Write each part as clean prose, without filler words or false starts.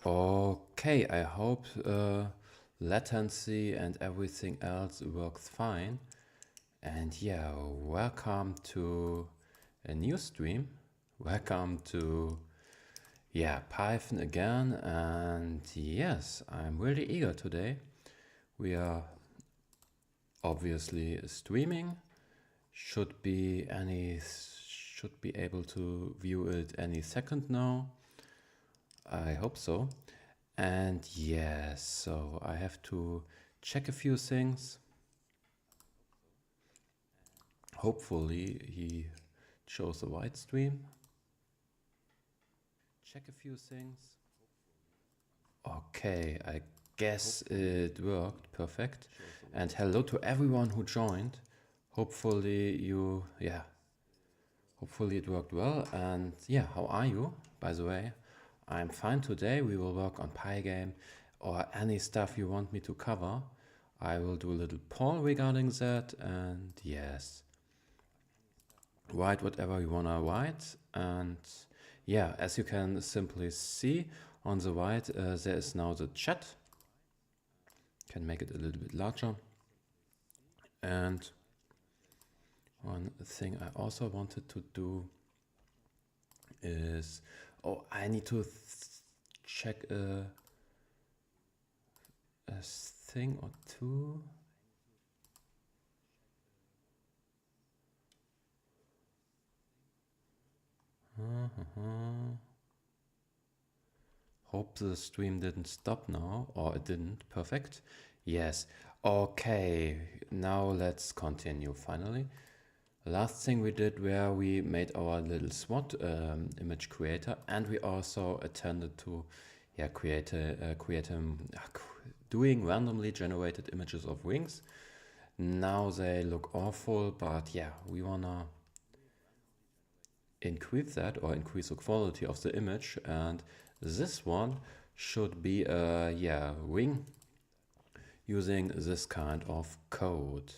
Okay, I hope latency and everything else works fine. And yeah, welcome to a new stream. Welcome to Python again. And yes, I'm really eager today. We are obviously streaming. Should be able to view it any second now. I hope so. And yes, so I have to check a few things. Hopefully he shows a wide stream. Check a few things. Okay, I guess it worked perfect. And hello to everyone who joined. Hopefully hopefully it worked well. And yeah, how are you? By the way, I'm fine today. We will work on Pygame or any stuff you want me to cover. I will do a little poll regarding that, and yes, write whatever you wanna write. And yeah, as you can simply see on the right, there is now the chat. Can make it a little bit larger. And one thing I also wanted to do is, I need to check a thing or two. Hope the stream didn't stop now, or it didn't. Perfect. Yes. Okay, now let's continue finally. Last thing we did where we made our little SWOT image creator, and we also attended to doing randomly generated images of wings. Now they look awful, but yeah, we wanna increase that or increase the quality of the image, and this one should be a wing using this kind of code.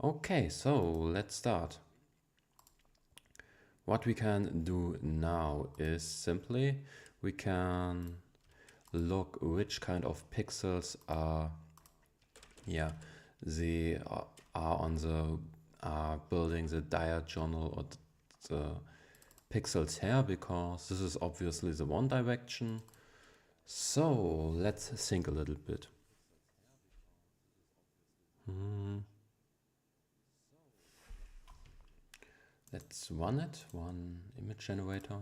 Okay, so let's start. What we can do now is simply we can look which kind of pixels are on the building the diagonal or the pixels here, because this is obviously the one direction. So let's think a little bit. Let's run it, one image generator.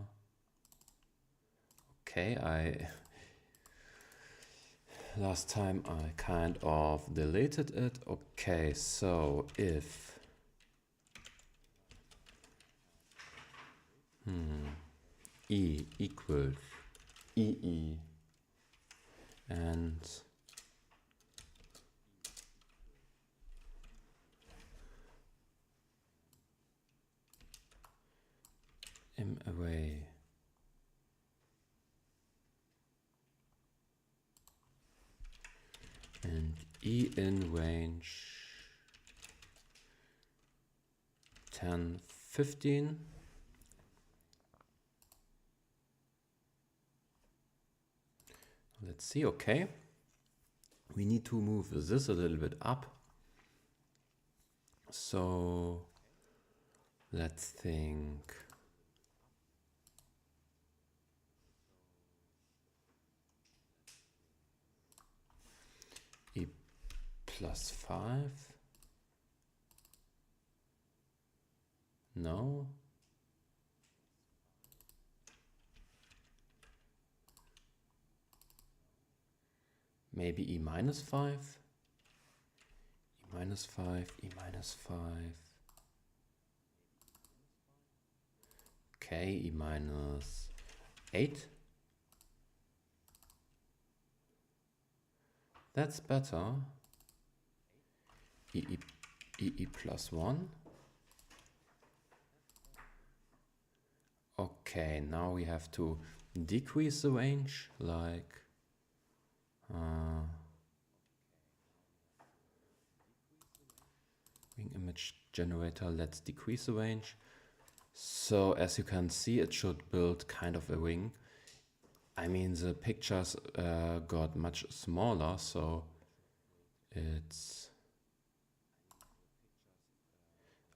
Okay, last time I kind of deleted it. Okay, so if E equals EE and M array and E in range 10, 15. Let's see, okay. We need to move this a little bit up. So let's think. E plus 5. No. Maybe E minus 5. E minus 5, E minus 5. Okay, E minus 8. That's better. E plus 1. Okay, now we have to decrease the range, like wing image generator, let's decrease the range. So as you can see, it should build kind of a wing. I mean, the pictures got much smaller, so it's...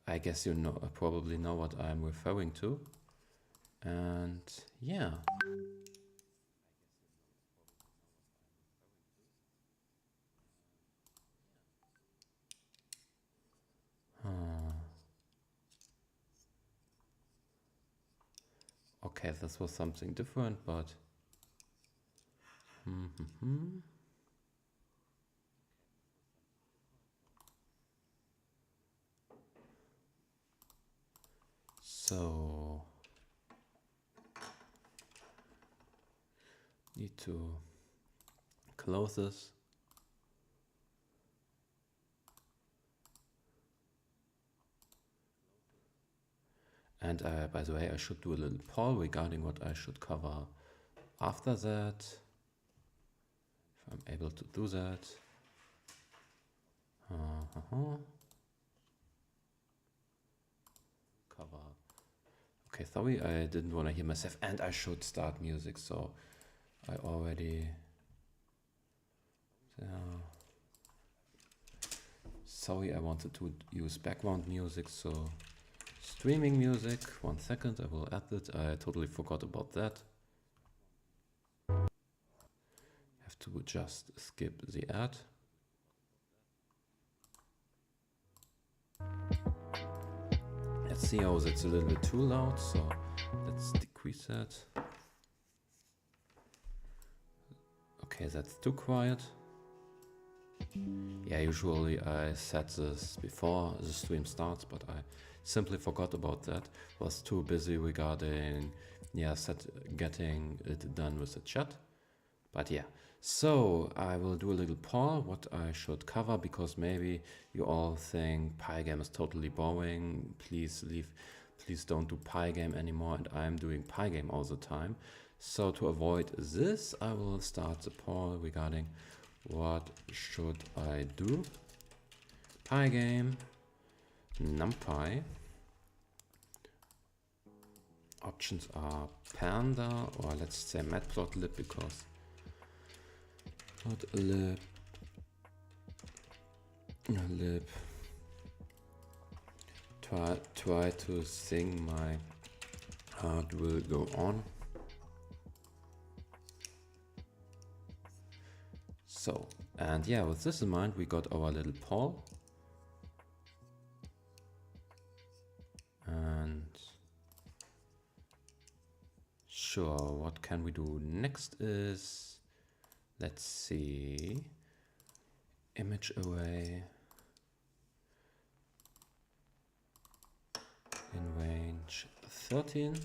I guess you know, probably know what I'm referring to. And yeah. Okay, this was something different, but... So... Need to close this. And by the way, I should do a little poll regarding what I should cover after that. If I'm able to do that. Cover. Okay, sorry, I didn't want to hear myself. And I should start music, so I already... Sorry, I wanted to use background music, so... Streaming music, 1 second, I will add it. I totally forgot about that. Have to just skip the ad. Let's see how that's a little bit too loud, so let's decrease that. Okay, that's too quiet. Yeah, usually I set this before the stream starts, but I simply forgot about that. Was too busy regarding, yeah, getting it done with the chat. But yeah, so I will do a little poll what I should cover, because maybe you all think Pygame is totally boring. Please don't do Pygame anymore, and I'm doing Pygame all the time. So to avoid this, I will start the poll regarding what should I do. Pygame, Numpy. Options are Panda, or let's say Matplotlib, because Matplotlib lib. Try to sing my heart will go on. So, and yeah, with this in mind, we got our little poll. And sure, what can we do next is, let's see, image array in range 13.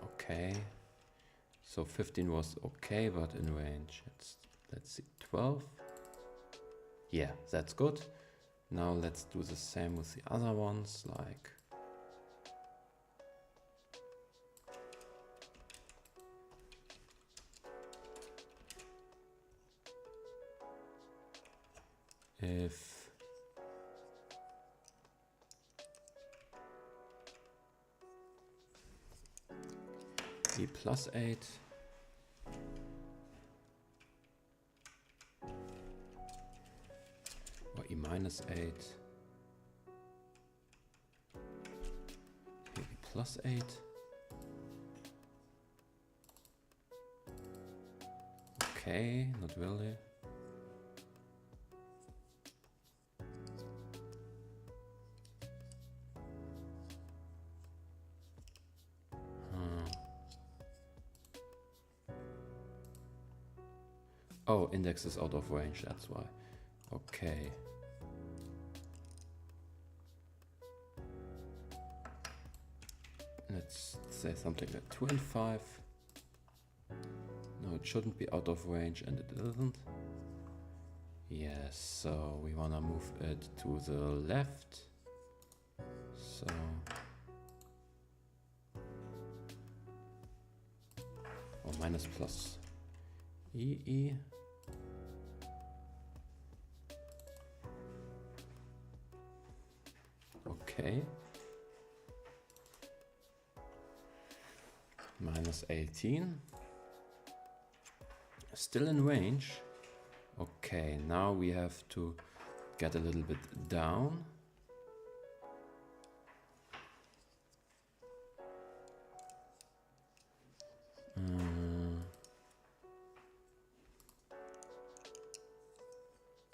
Okay. So 15 was okay, but in range, let's see, 12. Yeah, that's good. Now let's do the same with the other ones, like if e plus 8 or e minus 8, e plus 8. Okay, not really. Oh, index is out of range, that's why. Okay. Let's say something like 2 and 5. No, it shouldn't be out of range, and it isn't. Yes, so we wanna move it to the left. So or minus plus EE. Okay. Minus 18. Still in range. Okay, now we have to get a little bit down.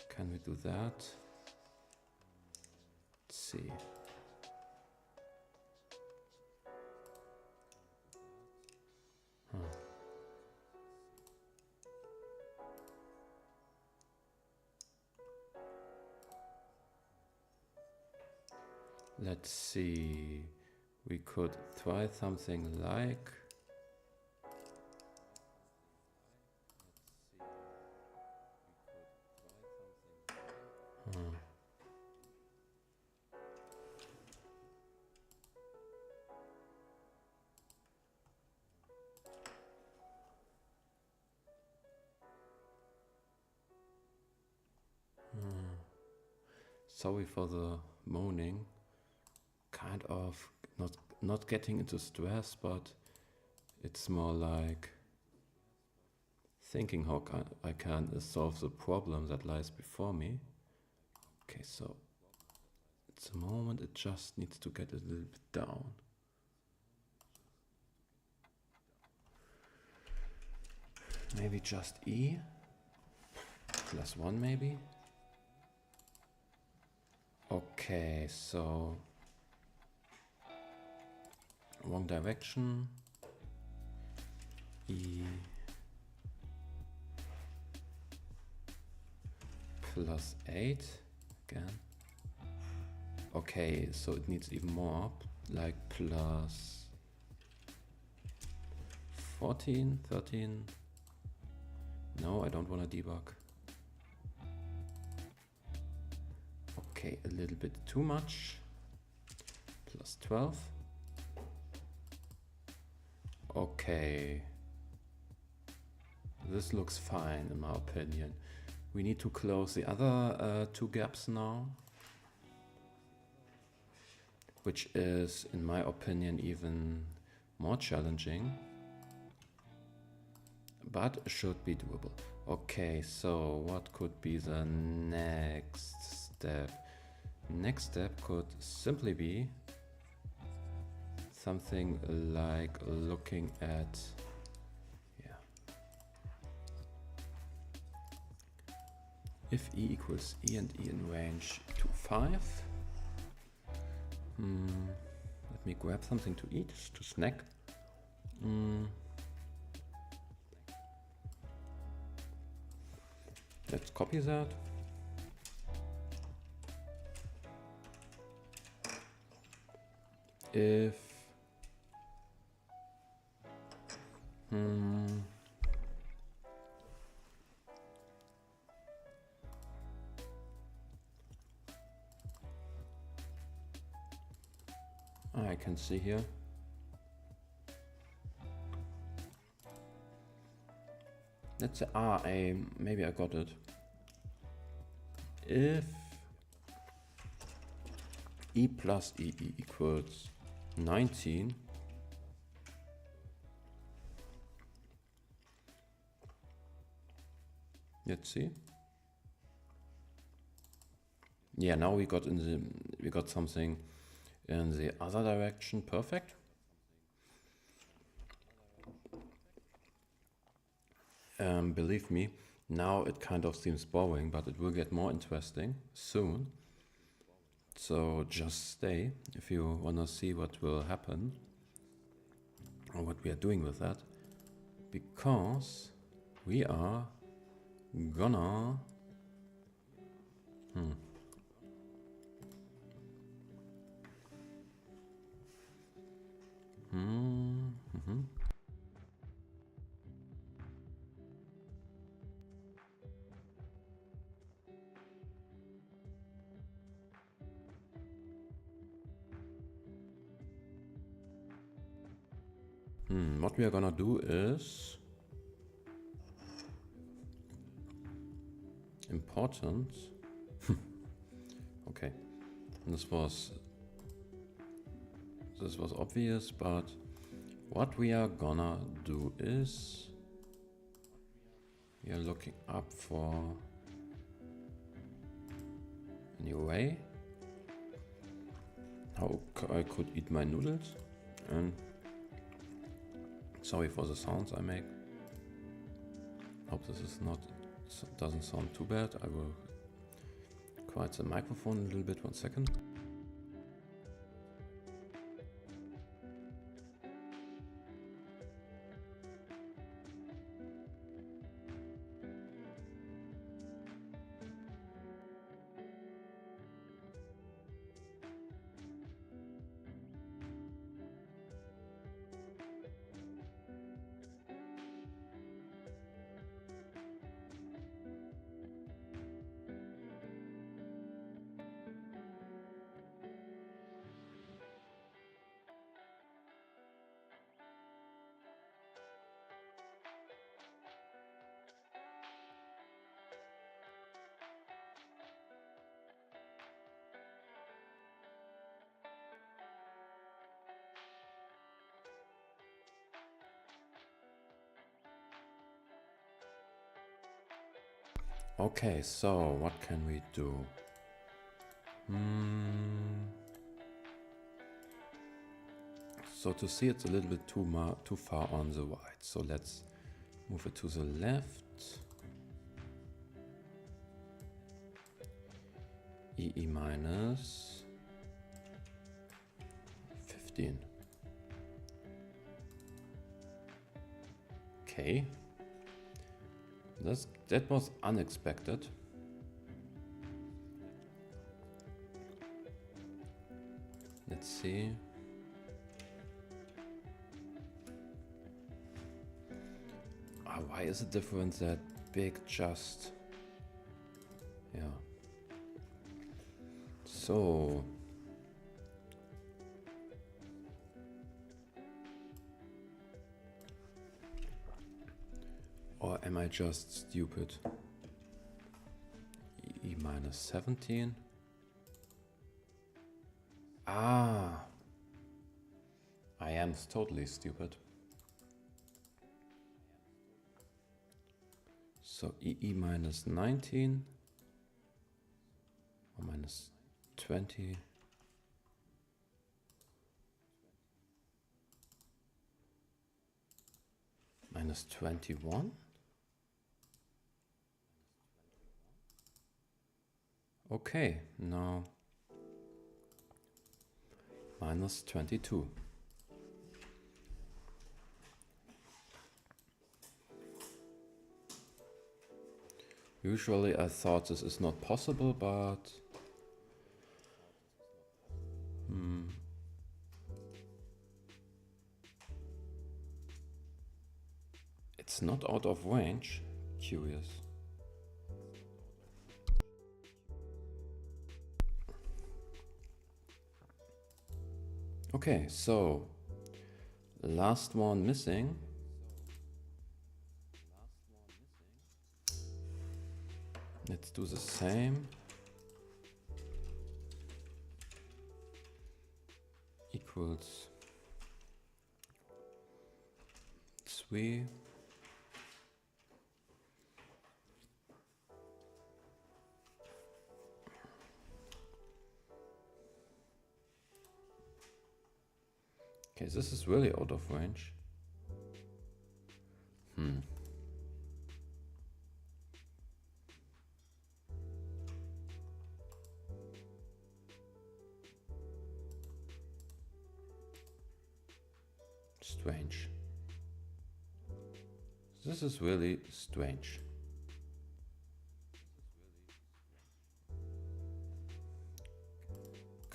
Can we do that? Let's see. Let's see. We could try something like. Sorry for the moaning. Kind of not getting into stress, but it's more like thinking how I can solve the problem that lies before me. Okay, so at the moment it just needs to get a little bit down. Maybe just E plus 1 maybe. Okay, so wrong direction. E plus 8 again. Okay, so it needs even more, like plus 14, 13. No, I don't want to debug. Okay, a little bit too much. Plus 12. Okay. This looks fine in my opinion. We need to close the other two gaps now. Which is, in my opinion, even more challenging. But should be doable. Okay, so what could be the next step? Next step could simply be something like looking at, if E equals E and E in range to 5. Let me grab something to eat, to snack. Let's copy that. If I can see here. Let's say maybe I got it. If E plus E equals 19, let's see. Yeah, now we got something in the other direction. Perfect. Believe me, now it kind of seems boring, but it will get more interesting soon. So just stay if you want to see what will happen or what we are doing with that, because we are gonna what we are gonna do is important. Okay, this was obvious, but what we are gonna do is we are looking up for a new way how I could eat my noodles. And sorry for the sounds I make. Hope this is not doesn't sound too bad. I will quiet the microphone a little bit. 1 second. Okay, so what can we do? So to see it's a little bit too far on the right. So let's move it to the left. EE minus 15. Okay. That was unexpected. Let's see. Why is the difference that big? Just yeah. So or am I just stupid? E minus 17. Ah, I am totally stupid. So EE minus 19 or minus 20. Minus 21. Okay, now minus 22. Usually I thought this is not possible, but it's not out of range. Curious. Okay, so last one missing. Let's do the same. Equals 3. Okay, this is really out of range. Strange. This is really strange.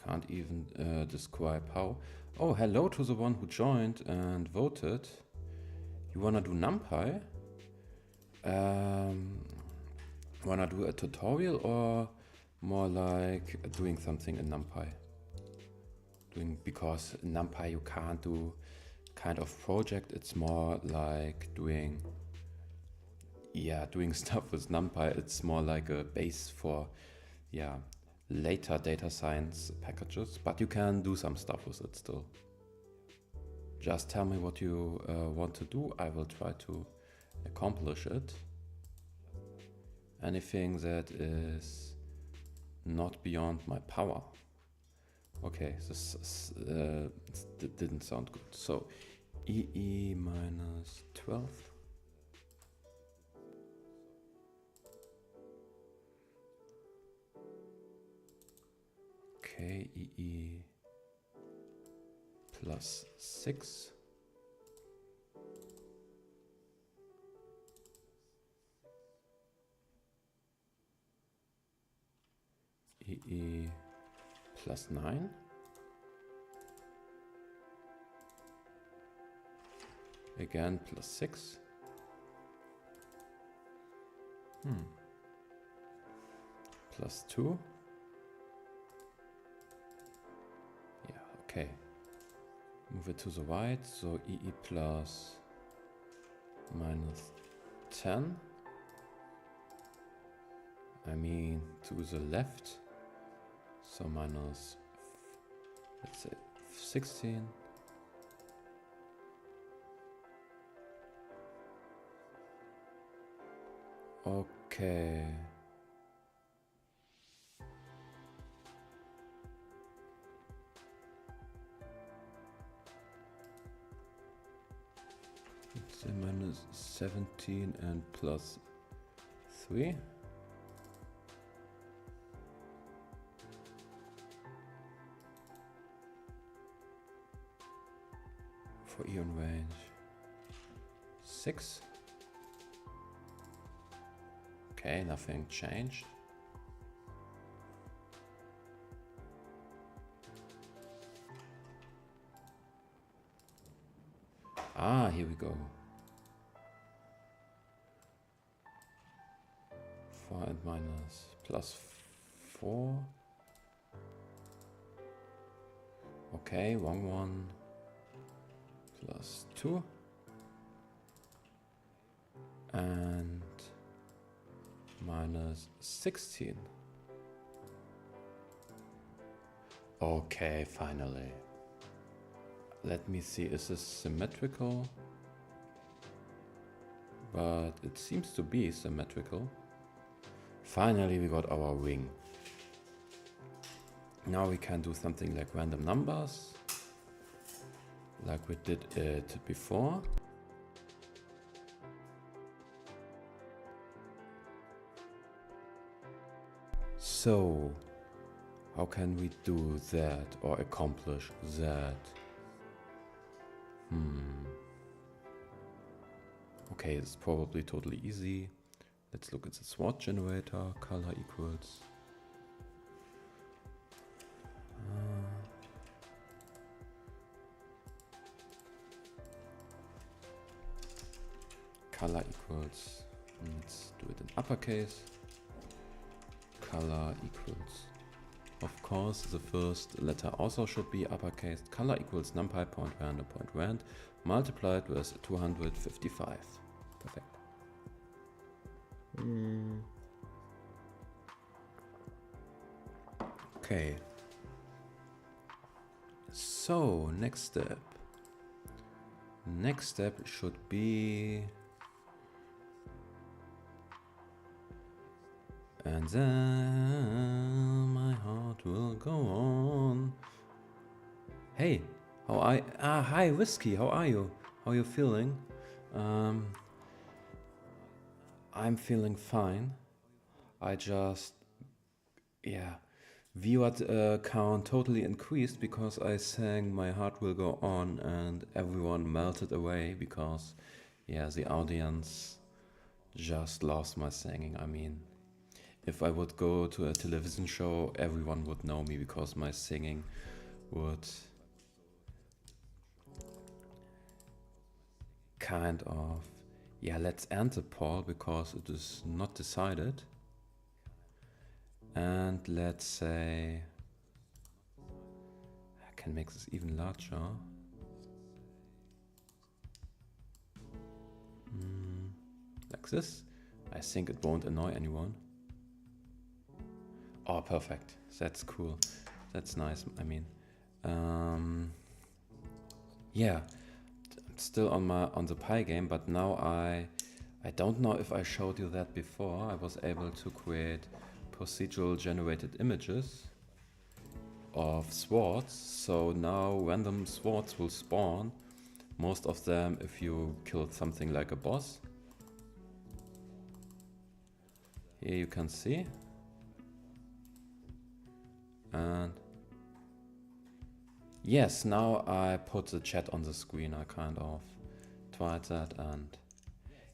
Can't even describe how. Oh, hello to the one who joined and voted. You wanna do NumPy? Wanna do a tutorial or more like doing something in NumPy? Because in NumPy you can't do kind of project. It's more like doing stuff with NumPy. It's more like a base for later data science packages, but you can do some stuff with it still. Just tell me what you want to do. I will try to accomplish it. Anything that is not beyond my power. Okay, this didn't sound good. So EE minus 12. Okay, EE plus 6. EE plus 9. Again plus 6. Plus 2. Yeah, okay. Move it to the right, so EE plus minus 10. I mean to the left, so minus, let's say 16. Okay. It's a minus 17 and plus 3. For Eon range 6. Okay, nothing changed. Ah, here we go. 4 and minus plus 4. Okay, 1 plus 2. And minus 16. Okay, finally. Let me see, is this symmetrical? But it seems to be symmetrical. Finally, we got our ring. Now we can do something like random numbers, like we did it before. So, how can we do that or accomplish that? Okay, it's probably totally easy. Let's look at the sword generator. Color equals color equals, let's do it in uppercase. Color equals, of course, the first letter also should be uppercase. Color equals numpy.random.rand multiplied with 255. Perfect. Okay. So, next step. Next step should be... And then my heart will go on. Hey, hi Whiskey, how are you? How are you feeling? I'm feeling fine. I just, viewer count totally increased because I sang My Heart Will Go On and everyone melted away because, the audience just lost my singing. I mean, if I would go to a television show, everyone would know me because my singing would kind of, let's end the poll because it is not decided. And let's say, I can make this even larger. Like this. I think it won't annoy anyone. Oh, perfect. That's cool. That's nice. I mean, still on the Pygame, but now I don't know if I showed you that before. I was able to create procedural generated images of swords, so now random swords will spawn, most of them if you killed something like a boss. Here you can see, and yes, now I put the chat on the screen. I kind of tried that, and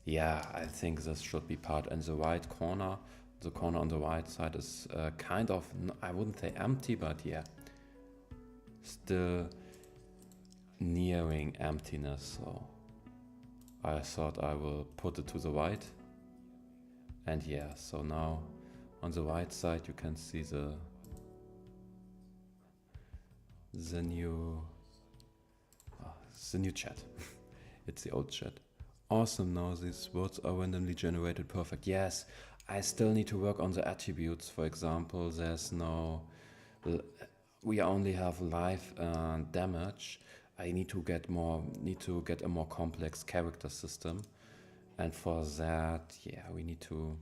yeah, I think this should be part in the right corner. The corner on the right side is kind of, I wouldn't say empty, but yeah, still nearing emptiness. So I thought I will put it to the right. And yeah, so now on the right side you can see the new chat. It's the old chat. Awesome, now these words are randomly generated. Perfect. Yes, I still need to work on the attributes. For example, there's no, we only have life and damage. I need to get a more complex character system, and for that, yeah, we need to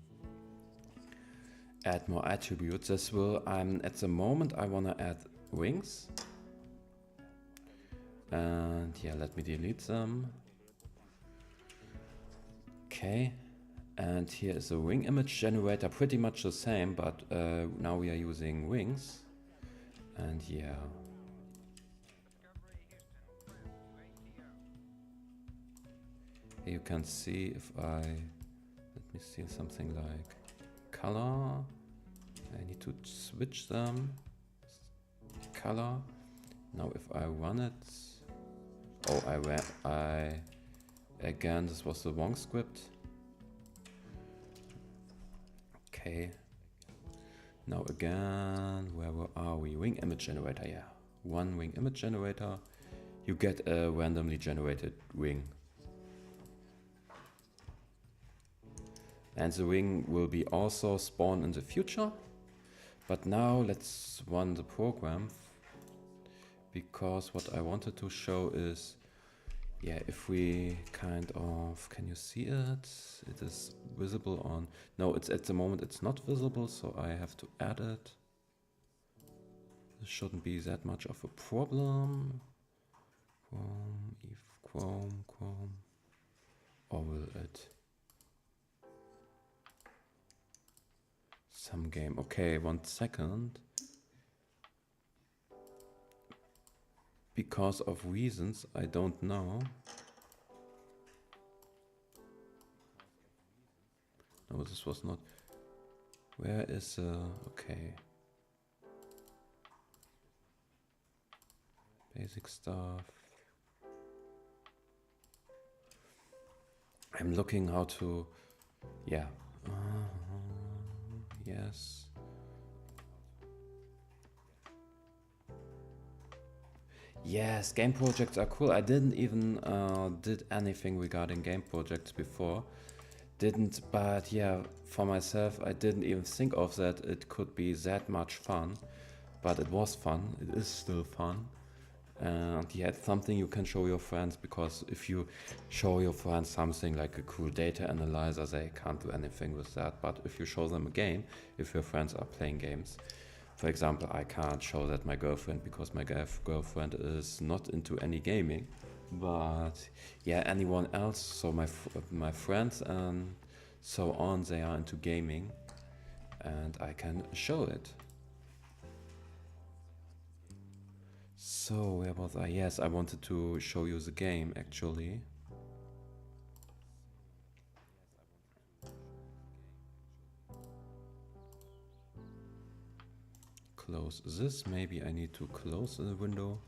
add more attributes. This will, at the moment I want to add wings, and yeah, let me delete them. Okay, and here is a wing image generator, pretty much the same, but now we are using wings. And yeah, here you can see if let me see something like color. I need to switch them. Color. Now if I run it, oh, again, this was the wrong script. Okay. Now again, where are we? Wing image generator, yeah. One wing image generator. You get a randomly generated wing. And the wing will be also spawned in the future. But now let's run the program, because what I wanted to show is, yeah, if we kind of, can you see it? It is visible on, no, it's at the moment it's not visible, so I have to add it. This shouldn't be that much of a problem. Chrome, if Chrome, or will it? Some game, okay, 1 second. Because of reasons I don't know. No, this was not. Where is okay. Basic stuff. I'm looking how to, yeah. Yes. Yes, game projects are cool. I didn't even did anything regarding game projects before. But yeah, for myself, I didn't even think of that it could be that much fun. But it was fun. It is still fun. And yeah, it's something you can show your friends, because if you show your friends something like a cool data analyzer, they can't do anything with that. But if you show them a game, if your friends are playing games, for example, I can't show that my girlfriend, because my girlfriend is not into any gaming. But yeah, anyone else, so my friends and so on, they are into gaming, and I can show it. So where was I? Yes, I wanted to show you the game actually. Close this. Maybe I need to close the window.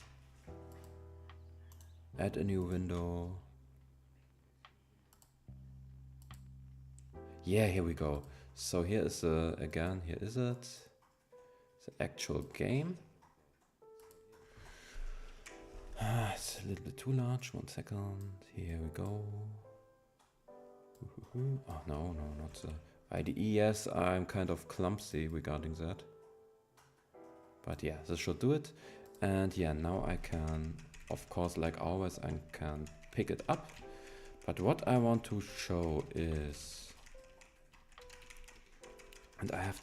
Add a new window. Yeah, here we go. So here is again, here is it. The actual game. It's a little bit too large. 1 second. Here we go. Oh, no, not the IDE. Yes, I'm kind of clumsy regarding that. But yeah, this should do it. And yeah, now I can, of course, like always, I can pick it up. But what I want to show is, and I have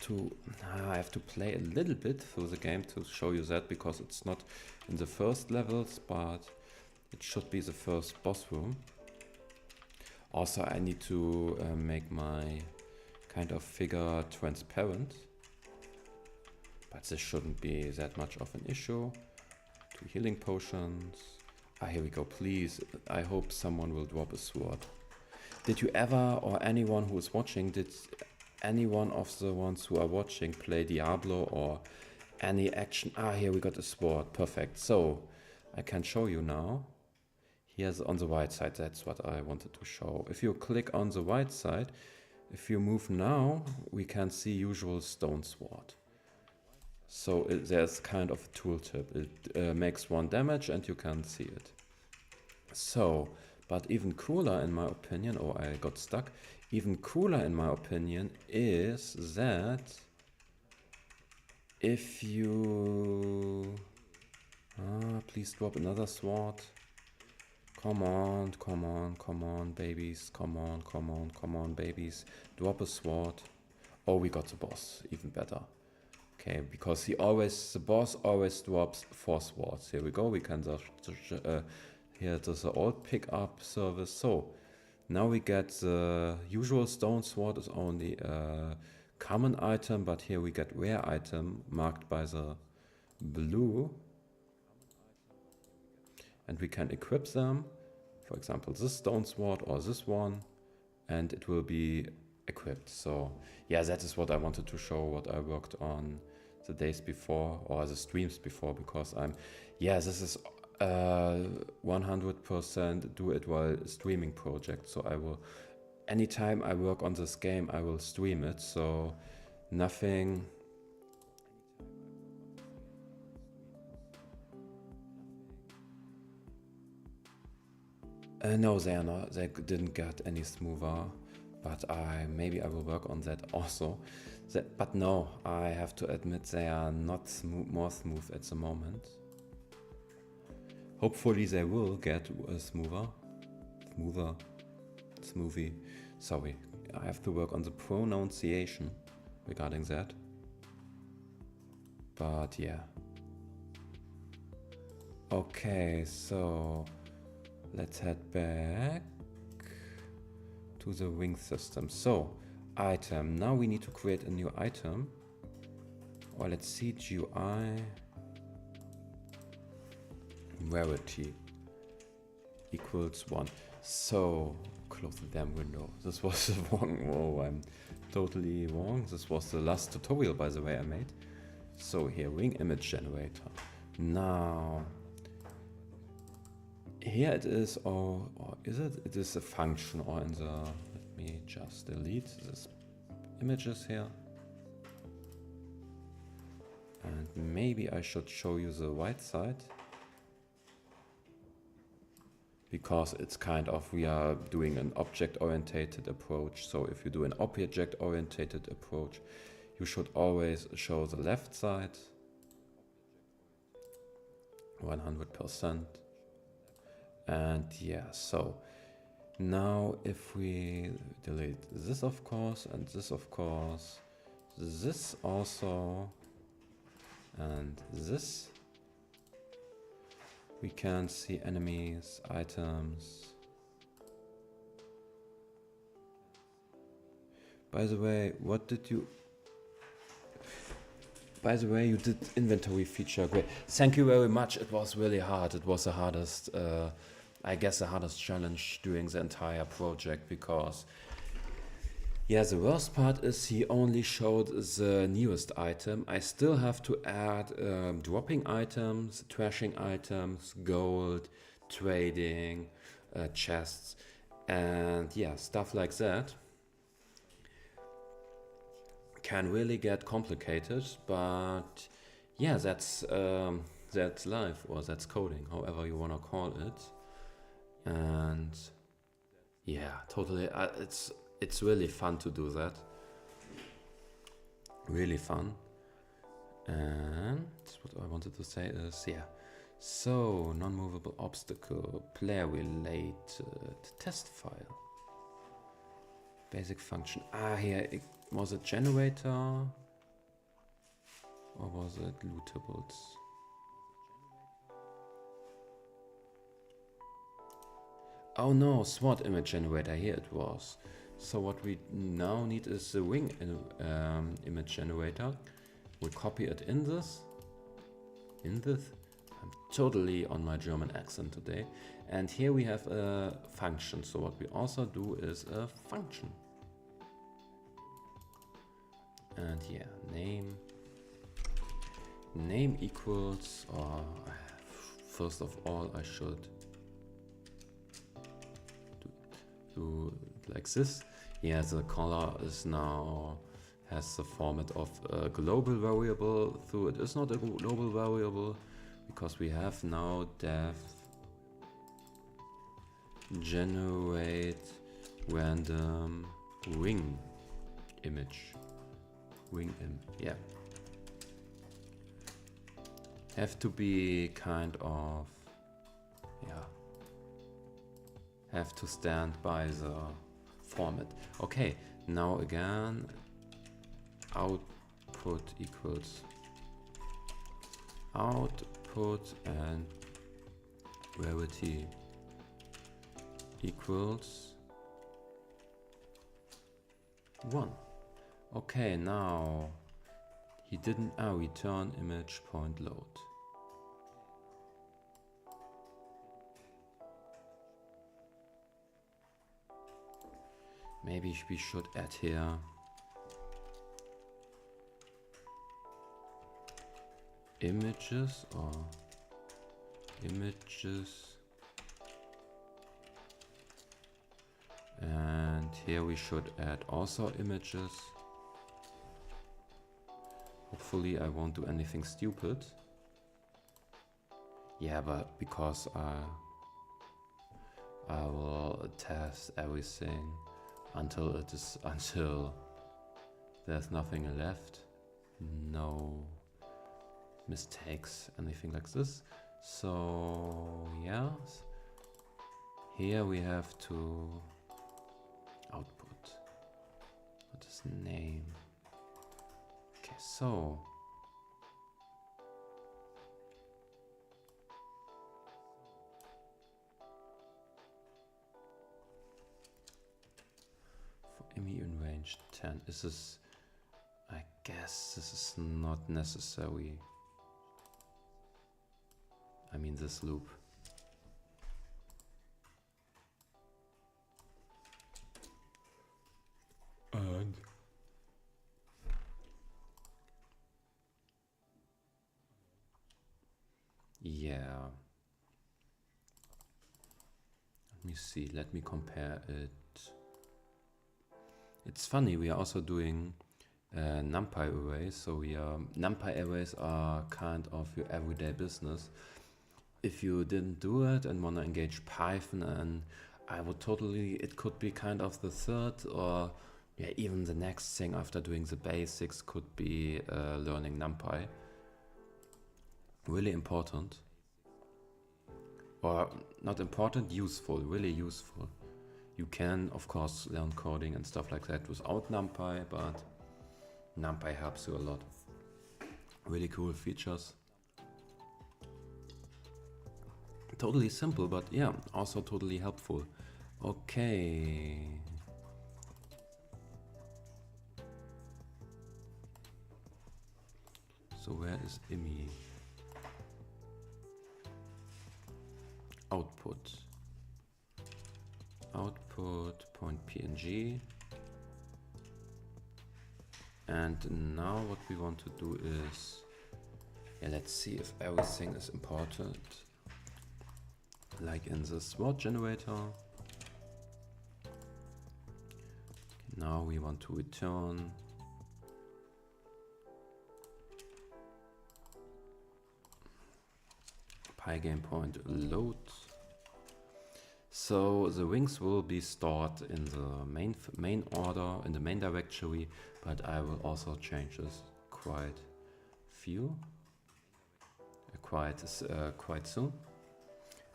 to play a little bit through the game to show you that, because it's not in the first levels, but it should be the first boss room. Also, I need to make my kind of figure transparent, but this shouldn't be that much of an issue. 2 healing potions. Ah, here we go, please. I hope someone will drop a sword. Did you ever, or anyone who is watching, did any one of the ones who are watching play Diablo or any action? Ah, here we got a sword, perfect. So, I can show you now. Here's on the right side, that's what I wanted to show. If you click on the right side, if you move now, we can see usual stone sword. So there's kind of a tooltip. It makes 1 damage and you can see it. So, but even cooler in my opinion, oh, I got stuck. Even cooler in my opinion is that if you... please drop another sword. Come on, come on, come on, babies. Come on, come on, come on, babies. Drop a sword. Oh, we got the boss. Even better. Okay, because the boss always drops 4 swords. Here we go. We can here there's the old pickup service. So now we get the usual stone sword is only a common item, but here we get rare item marked by the blue. And we can equip them, for example, this stone sword or this one, and it will be equipped. So yeah, that is what I wanted to show, what I worked on the days before or the streams before, because this is 100% do it while streaming project. So I will, anytime I work on this game, I will stream it. So nothing. No, they are not. They didn't get any smoother, but maybe I will work on that also. But no, I have to admit they are not more smooth at the moment. Hopefully they will get smoother. Smoothie. Sorry, I have to work on the pronunciation regarding that. But yeah. Okay, so let's head back to the ring system. So, item. Now we need to create a new item. Or let's see, GUI. Rarity equals 1. So, close the damn window. This was the wrong. Oh, I'm totally wrong. This was the last tutorial, by the way, I made. So here, ring image generator. Now, here it is, or is it? It is a function, or in the, let me just delete this images here. And maybe I should show you the right side. Because it's kind of, we are doing an object-oriented approach. So if you do an object-oriented approach, you should always show the left side. 100%. And yeah, so now if we delete this, of course, and this, of course, this also, and this, we can see enemies, items. By the way, you did inventory feature, great. Thank you very much. It was really hard. It was the hardest, I guess the hardest challenge during the entire project, because yeah, the worst part is he only showed the newest item. I still have to add dropping items, trashing items, gold, trading, chests, and yeah, stuff like that. Can really get complicated, but yeah, that's life, or that's coding, however you want to call it. And yeah, totally, it's really fun to do that. Really fun. And what I wanted to say is, yeah, So, non-movable obstacle, player related, test file. Basic function. Ah, here, it was a generator. Or was it lootables? Oh no, SWOT image generator, here it was. So what we now need is the wing image generator. We'll copy it in this. I'm totally on my German accent today. And here we have a function. So what we also do is a function. And yeah, name equals, or first of all, I should do it like this. Yeah, the color is now has the format of a global variable, though it is not a global variable because we have now def generate random wing image. Yeah. Have to be kind of, yeah, have to stand by the format. Okay, now again, output equals output and rarity equals 1. Okay, now he didn't return image point load. Maybe we should add here images or images, and here we should add also images. Hopefully I won't do anything stupid. Yeah, but because I will test everything until there's nothing left, no mistakes, anything like this. So yeah, here we have to output. What is name? Okay, so for IMI in range 10, I guess this is not necessary. I mean this loop. And yeah, let me see, let me compare it. It's funny, we are also doing NumPy arrays. So NumPy arrays are kind of your everyday business. If you didn't do it and want to engage Python, and I would totally, it could be kind of the third, or yeah, even the next thing after doing the basics could be learning NumPy. Really important. Or not important, useful, really useful. You can, of course, learn coding and stuff like that without NumPy, but NumPy helps you a lot. Really cool features. Totally simple, but yeah, also totally helpful. Okay. So where is IMI? Output. Output point PNG. And now what we want to do is, yeah, let's see if everything is important. Like in the SWOT generator. Now we want to return Pygame point load. So the wings will be stored in the main order, in the main directory, but I will also change this quite quite soon.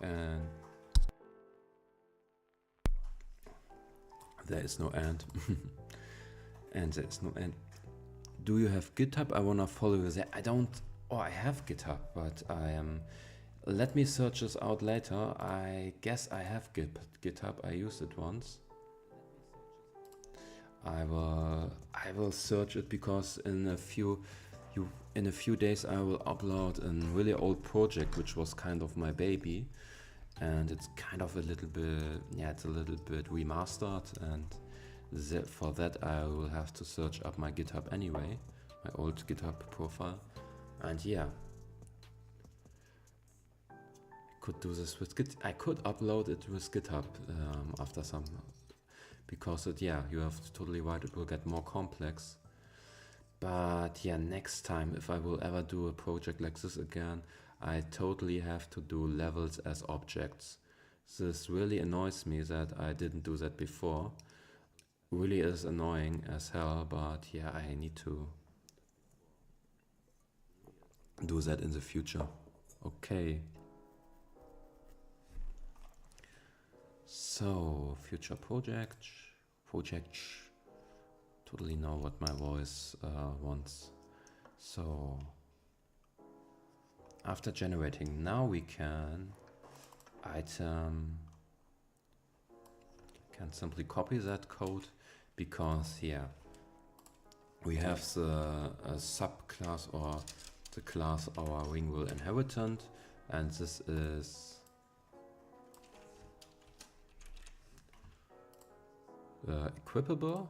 And there is no end. And there is no end. Do you have GitHub? I wanna follow you there. I don't. Oh, I have GitHub, but I am. Let me search this out later. I guess I have GitHub. I used it once. I will search it because in a few days I will upload a really old project which was kind of my baby, and it's kind of a little bit, yeah, it's a little bit remastered, and for that I will have to search up my GitHub anyway, my old GitHub profile. And yeah, I could do this with I could upload it with GitHub after some, because yeah, you have totally right, it will get more complex. But yeah, next time, if I will ever do a project like this again, I totally have to do levels as objects. This really annoys me that I didn't do that before. Really is annoying as hell, but yeah, I need to do that in the future. Okay. So, future projects. Totally know what my voice wants. So, after generating, now we can simply copy that code, because yeah, we have the subclass or the class our ring will inherit, and this is equipable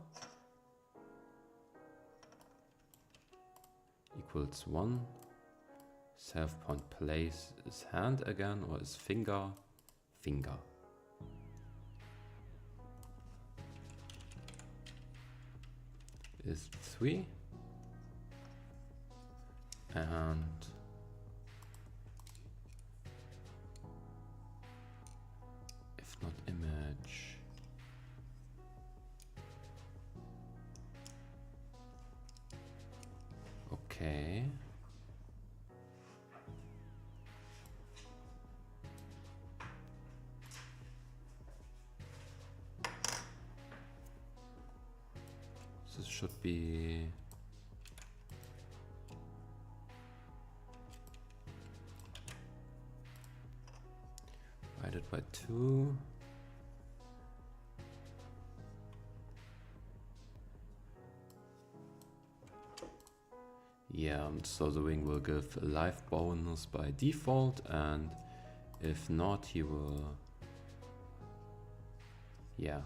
equals 1. Self point place is hand again, or is finger. Is 3, and if not image, okay. This should be divided by 2. Yeah, so the wing will give a life bonus by default, and if not, he will, yeah,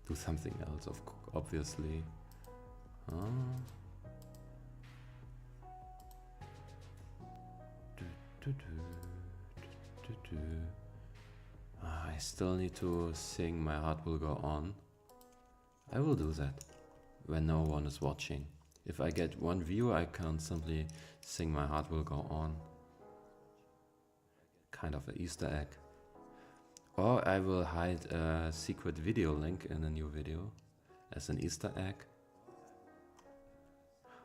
do something else, obviously. I still need to sing My Heart Will Go On. I will do that when no one is watching. If I get 1 view, I can simply sing My Heart Will Go On. Kind of an Easter egg. Or I will hide a secret video link in a new video as an Easter egg.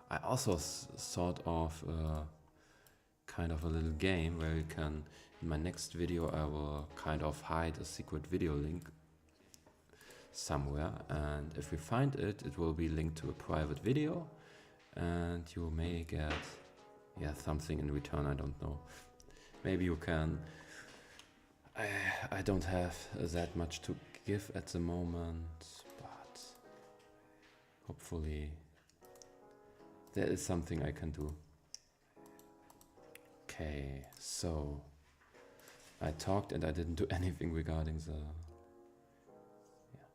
I also thought of kind of a little game where you can, in my next video, I will kind of hide a secret video link somewhere, and if we find it, it will be linked to a private video, and you may get, yeah, something in return. I don't know. Maybe you can. I don't have that much to give at the moment, but hopefully there is something I can do. Okay, so I talked and I didn't do anything regarding the, yeah.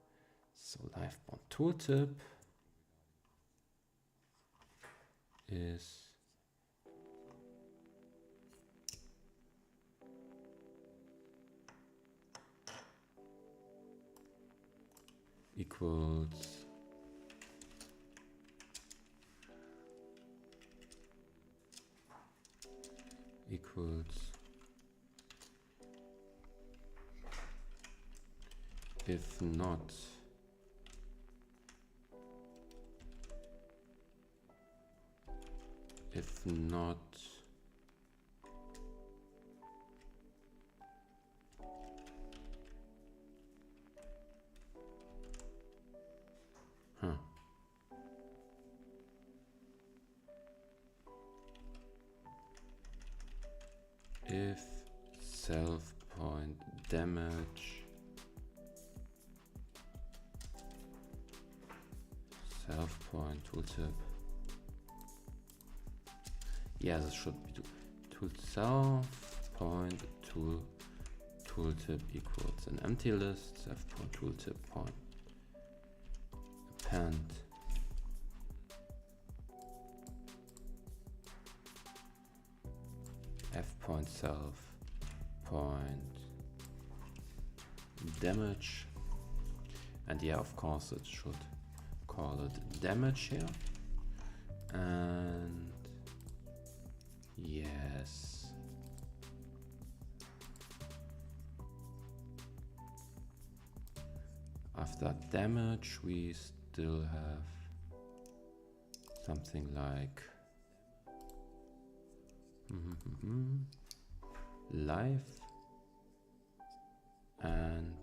So LiveBond tooltip is equals if not if self point damage self point tooltip. Yeah, this should be tool self point tooltip equals an empty list self point tooltip point append f point self point damage, and yeah, of course it should call it damage here, and yes, after damage we still have something like life, and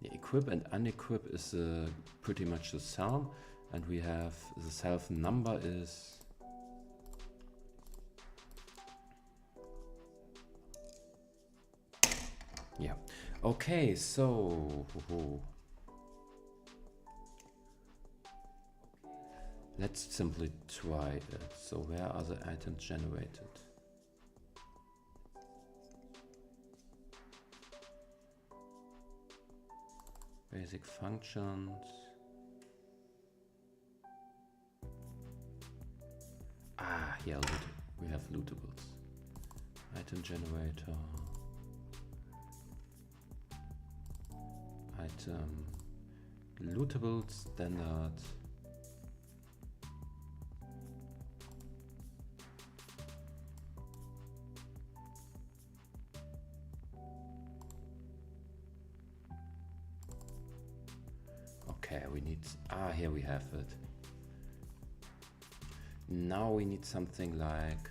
yeah, equip and unequip is pretty much the same, and we have the self number is yeah. Okay, so let's simply try it. So where are the items generated? Basic functions. Ah, yeah, we have lootables. Item generator. Item lootable standard. Okay, we need, here we have it. Now we need something like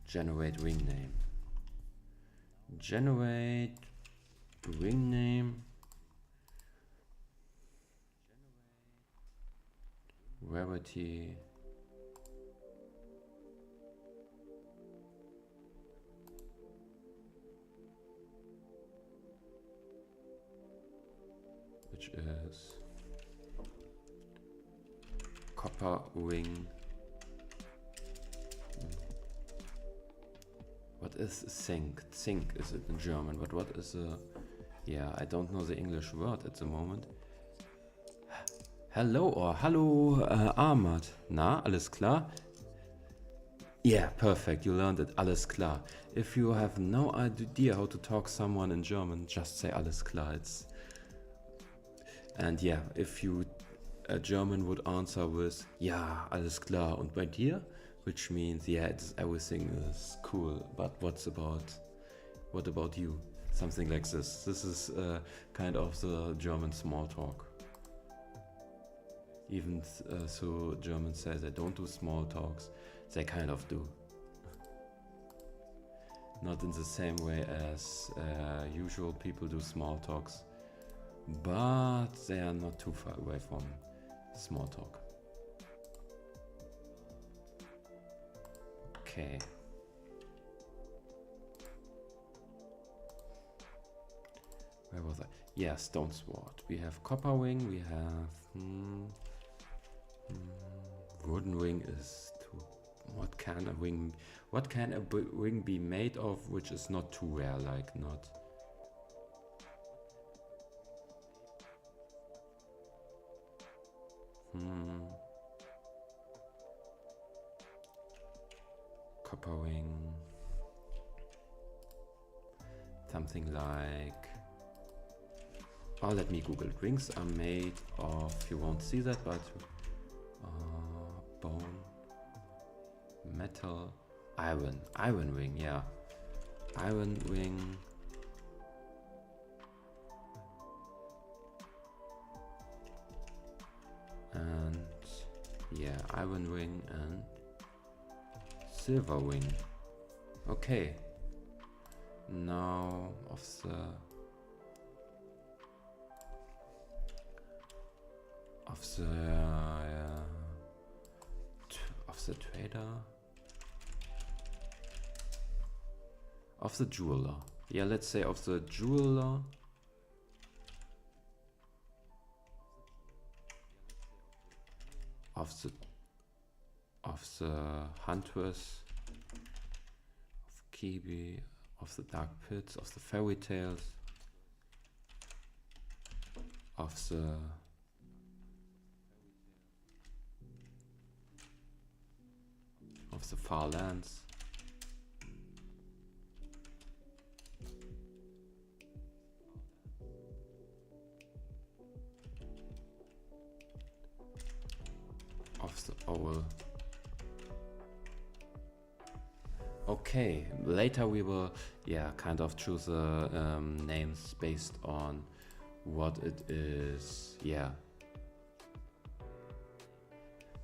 generate ring name. Generate ring name. Rarity. Which is copper ring. What is Zink? Zink is it in German, but what is a... Yeah, I don't know the English word at the moment. Hello or hallo Ahmad. Na, alles klar? Yeah, perfect, you learned it, alles klar. If you have no idea how to talk someone in German, just say alles klar. It's... And yeah, if a German would answer with ja, alles klar und bei dir, which means yeah, everything is cool, but what about you? Something like this. This is kind of the German small talk. Even so, Germans say they don't do small talks, they kind of do. Not in the same way as usual people do small talks, but they are not too far away from small talk. Okay. Where was I? Yeah, stone sword. We have copper wing, we have wooden wing is too... What can a wing be made of which is not too rare, like not... Copper wing. Something like... Oh, let me Google. Rings are made of... You won't see that, but... bone... Metal... Iron. Iron ring, yeah. Iron ring... And... Yeah, iron ring and... Silver wing. Okay. Now of the the trader, of the jeweler. Yeah, let's say of the jeweler, of the huntress, of Kibi, of the dark pits, of the fairy tales, of the far lands, of the owl. Okay, later we will, yeah, kind of choose names based on what it is. Yeah.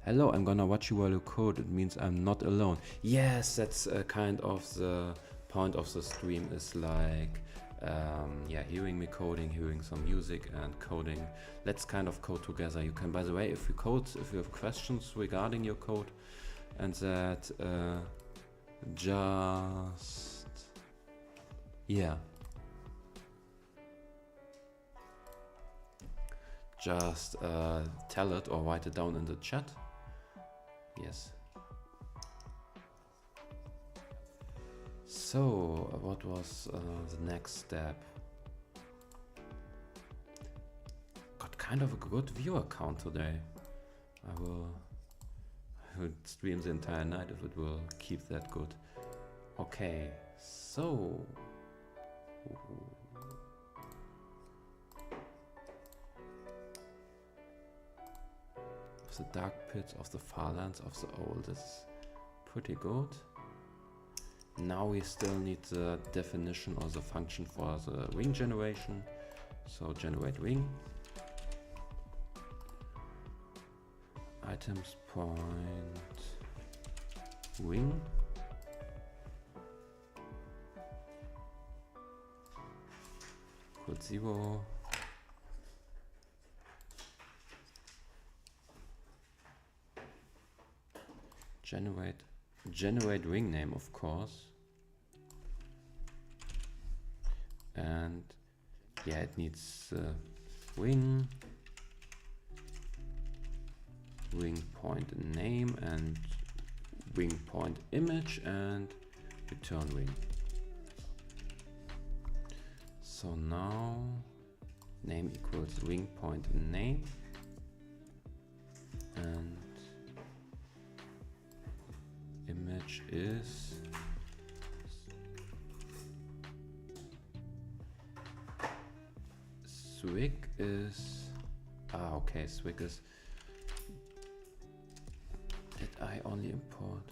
Hello, I'm gonna watch you while you code. It means I'm not alone. Yes, that's kind of the point of the stream, is like, yeah, hearing me coding, hearing some music and coding. Let's kind of code together. You can, by the way, if you code, if you have questions regarding your code and that, just, yeah. Just tell it or write it down in the chat. Yes. So, what was the next step? Got kind of a good viewer count today. I will stream the entire night if it will keep that good. Okay, so... the dark pits, of the far lands, of the old is pretty good. Now we still need the definition or the function for the ring generation. So generate ring. Items point ring. Equals 0. Generate ring name, of course, and yeah, it needs ring point name and ring point image and return ring. So now name equals ring point name and image is swig is okay, swig is, did I only import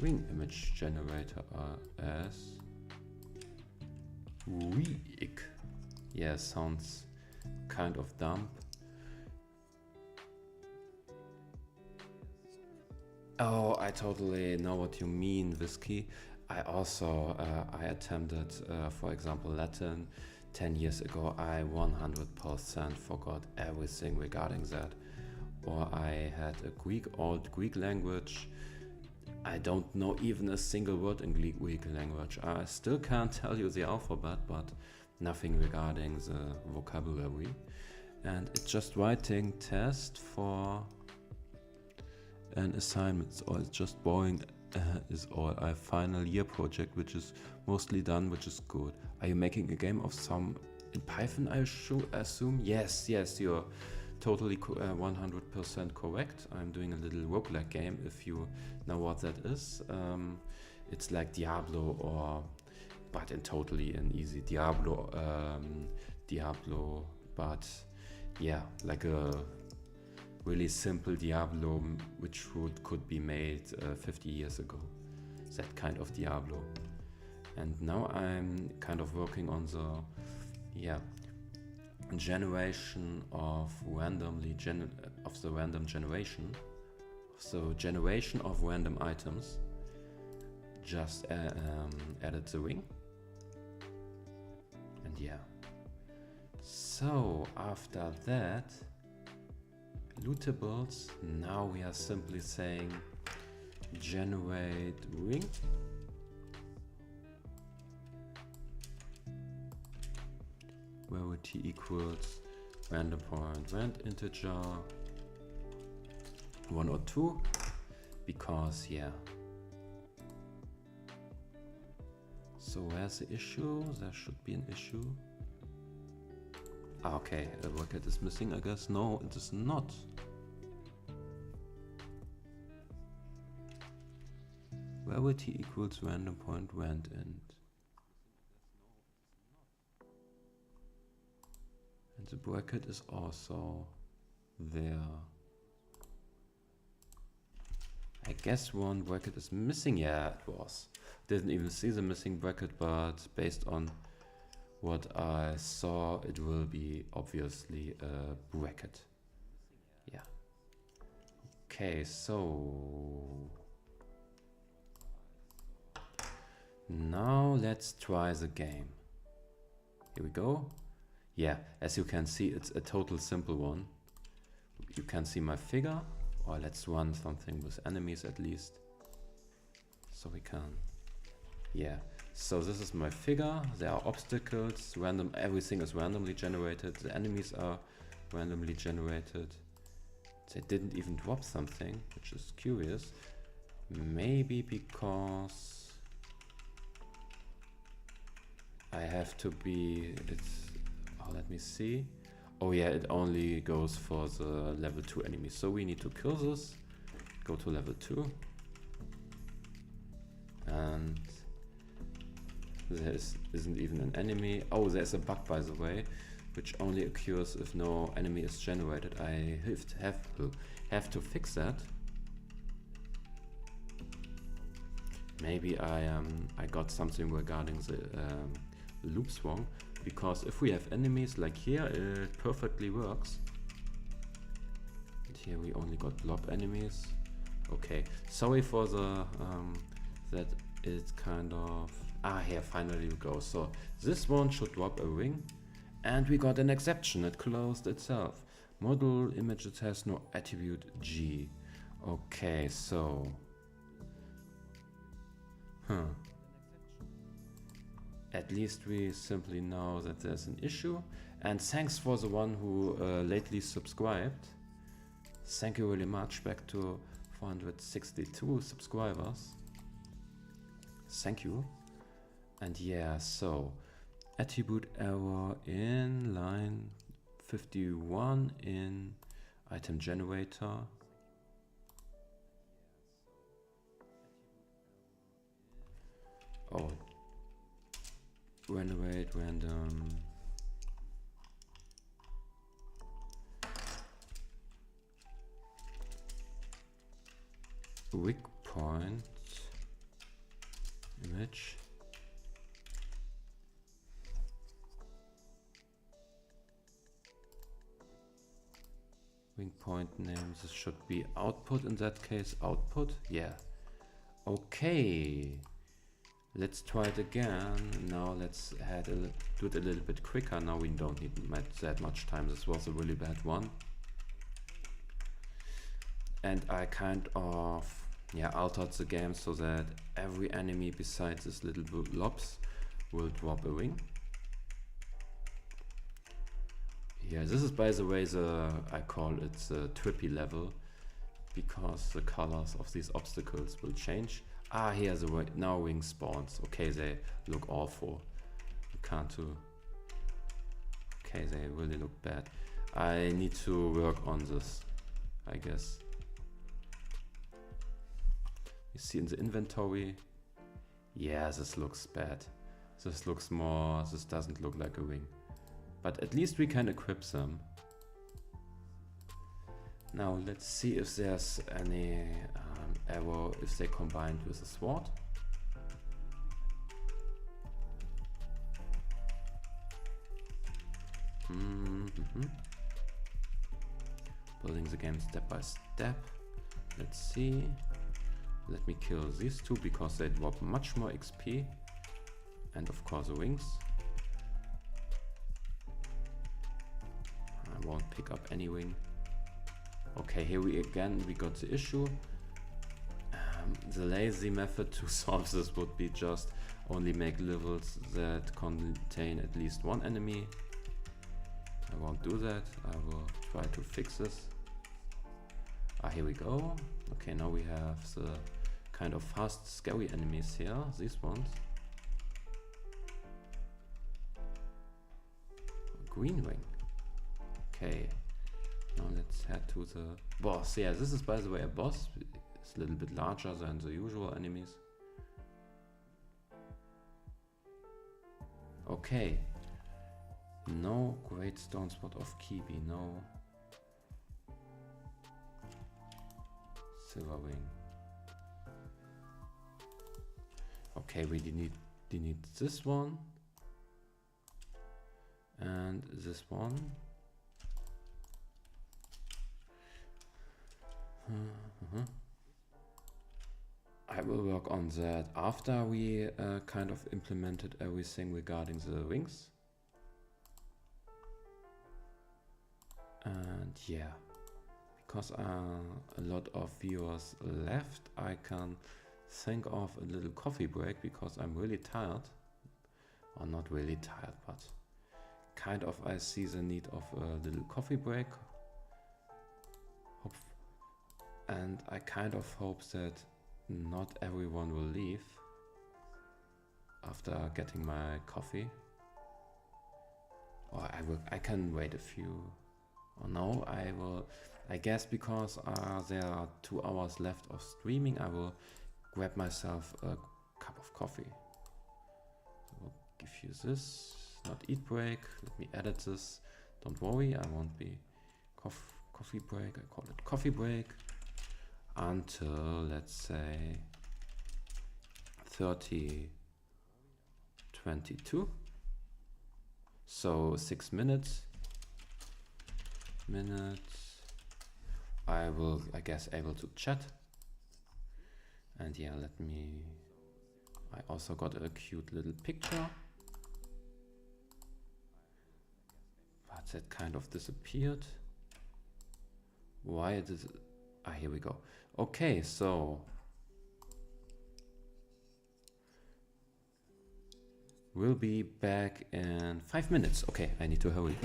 ring image generator as weak? Yeah, sounds kind of dumb. Oh, I totally know what you mean, Whiskey. I also, I attempted, for example, Latin 10 years ago. I 100% forgot everything regarding that. Or I had a old Greek language. I don't know even a single word in Greek language. I still can't tell you the alphabet, but nothing regarding the vocabulary. And it's just writing test for an assignment, or it's just boring is all. I have final year project, which is mostly done, which is good. Are you making a game of some in Python, I assume? Yes, you're totally 100% correct. I'm doing a little roguelike game, if you know what that is. It's like Diablo, but in totally an easy Diablo, but yeah, like a really simple Diablo, which could be made 50 years ago. That kind of Diablo. And now I'm kind of working on the generation of random generation. So generation of random items. just added the wing. And yeah. So after that, lootables, now we are simply saying generate wing. Rarity equals random point rand integer 1 or 2, because yeah. So where's the issue? There should be an issue. Ah, okay, a bracket is missing, I guess. No, it is not. Rarity equals random point rand int. And the bracket is also there. I guess one bracket is missing. Yeah, it was. Didn't even see the missing bracket, but based on what I saw, it will be obviously a bracket. Yeah. Okay, so now let's try the game. Here we go. Yeah, as you can see, it's a total simple one. You can see my figure, or let's run something with enemies at least. So we can, yeah. So this is my figure, there are obstacles, random, everything is randomly generated, the enemies are randomly generated. They didn't even drop something, which is curious. Maybe because I have to be, oh, let me see. Oh yeah, it only goes for the level 2 enemies. So we need to kill this, go to level 2. And there isn't even an enemy. Oh, there's a bug, by the way, which only occurs if no enemy is generated. I have to fix that. Maybe I got something regarding the loops wrong, because if we have enemies like here, it perfectly works. And here we only got blob enemies. Okay, sorry for the that it's kind of, here finally we go. So this one should drop a ring, and we got an exception. It closed itself. Model images has no attribute G. Okay, so at least we simply know that there's an issue. And thanks for the one who lately subscribed. Thank you really much. Back to 462 subscribers. Thank you. And yeah, so attribute error in line 51 in item generator. Oh, generate random weak point image. Wing point name, this should be output in that case. Output, yeah. Okay, let's try it again. Now let's do it a little bit quicker. Now we don't need that much time. This was a really bad one. And I kind of, yeah, altered the game so that every enemy besides this little blobs will drop a ring. Yeah, this is, by the way, I call it the trippy level, because the colors of these obstacles will change. Here's the way. Now ring spawns. Okay, they look awful. You can't do. Okay, they really look bad. I need to work on this, I guess. You see in the inventory. Yeah, this looks bad. This looks more. This doesn't look like a ring. But at least we can equip them. Now let's see if there's any error if they combined with a sword. Building the game step by step. Let's see. Let me kill these two because they drop much more XP. And of course the wings. I won't pick up any wing. Okay, here we got the issue. The lazy method to solve this would be just only make levels that contain at least one enemy. I won't do that. I will try to fix this. Here we go. Okay, now we have the kind of fast, scary enemies here. These ones. Green wing. Okay. Now let's head to the boss. Yeah, this is by the way a boss. It's a little bit larger than the usual enemies. Okay. No great stone spot of Kiwi, no. Silver wing. Okay, we need this one. And this one. I will work on that after we kind of implemented everything regarding the wings. And yeah, because a lot of viewers left, I can think of a little coffee break because I'm really tired. Or not really tired, but kind of I see the need of a little coffee break. And I kind of hope that not everyone will leave after getting my coffee. Or I can wait a few. Or no, I guess because there are 2 hours left of streaming, I will grab myself a cup of coffee. So I will give you this, not eat break. Let me edit this. Don't worry, I won't be coffee break. I call it coffee break until, let's say, 30:22. So 6 minutes. I will, I guess, able to chat. And yeah, I also got a cute little picture. But that kind of disappeared. Why did it? Here we go. Okay, so we'll be back in 5 minutes. Okay, I need to hurry.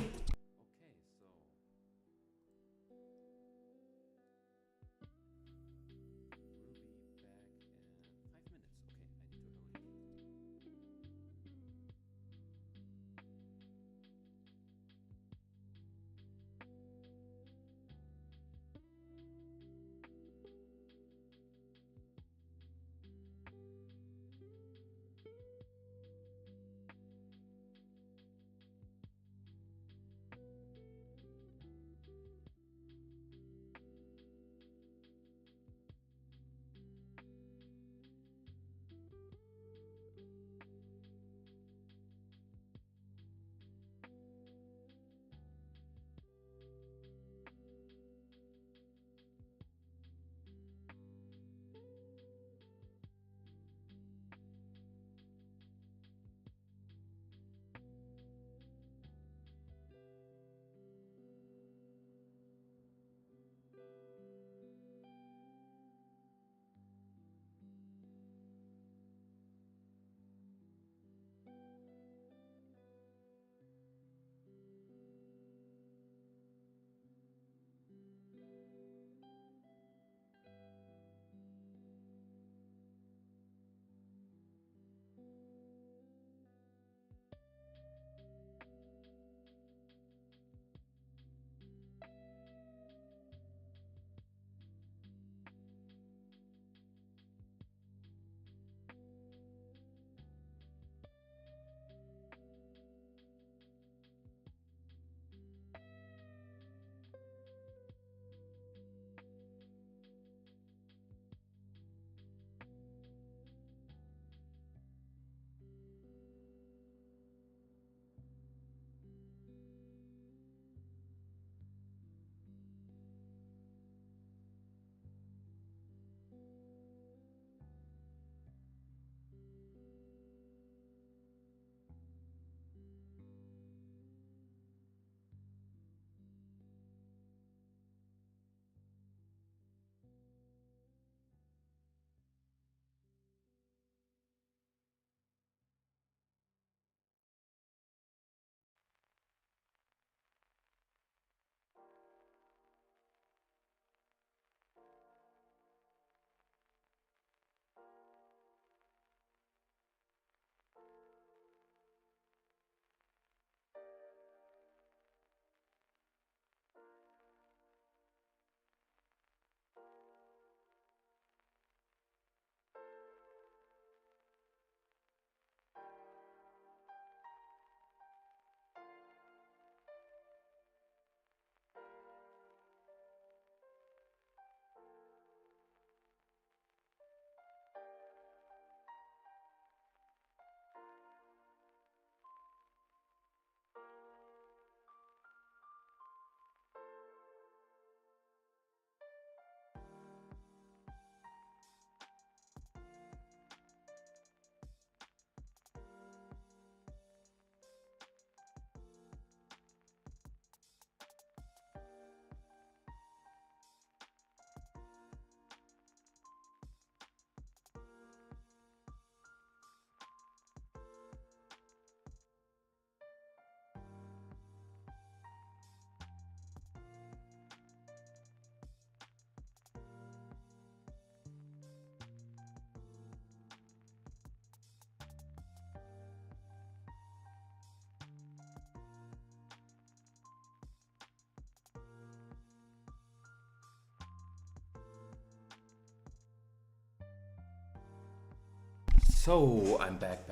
So I'm back.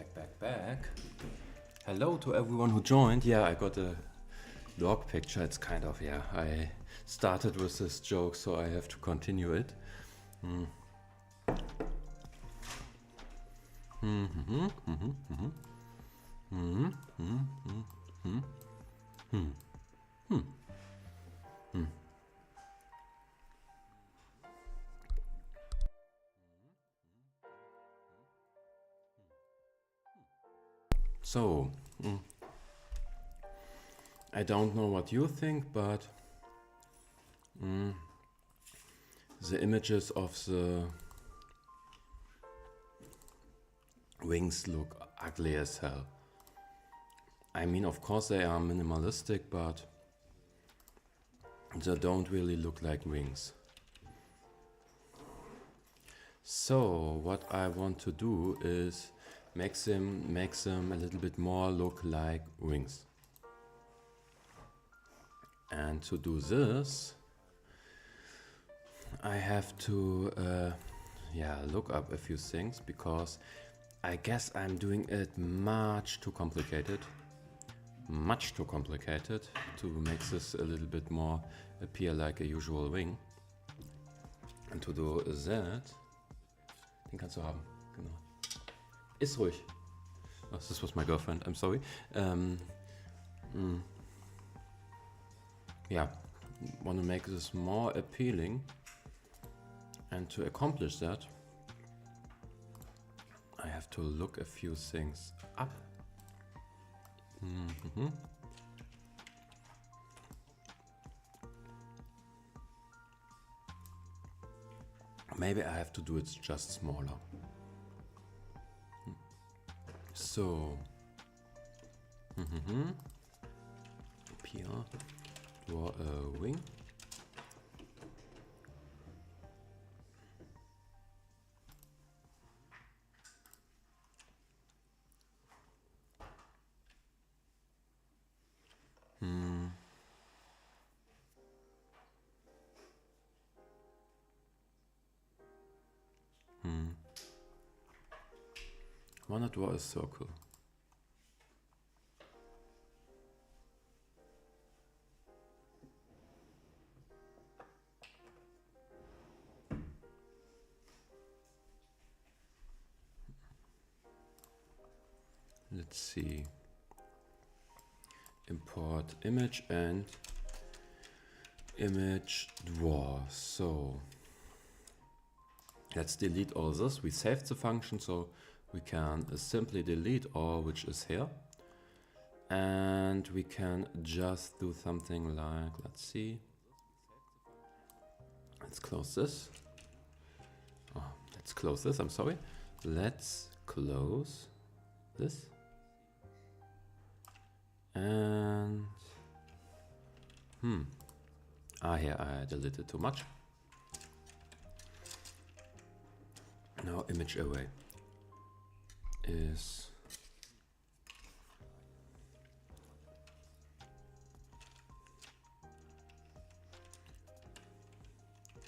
Hello to everyone who joined. Yeah, I got a dog picture. It's kind of, yeah, I started with this joke, so I have to continue it. So, I don't know what you think, but the images of the wings look ugly as hell. I mean, of course they are minimalistic, but they don't really look like wings. So what I want to do is make them a little bit more look like wings. And to do this, I have to look up a few things, because I guess I'm doing it much too complicated to make this a little bit more appear like a usual wing. And to do that, den kannst du haben, genau. Ist ruhig. Oh, this was my girlfriend, I'm sorry. Yeah, want to make this more appealing, and to accomplish that I have to look a few things up. Maybe I have to do it just smaller. So here, draw a wing. Why not draw a circle? Let's see. Import image and image draw. So let's delete all this. We saved the function, so we can simply delete all which is here. And we can just do something like, let's see. Let's close this. Oh, let's close this, I'm sorry. Let's close this. And here I deleted too much. Now image array is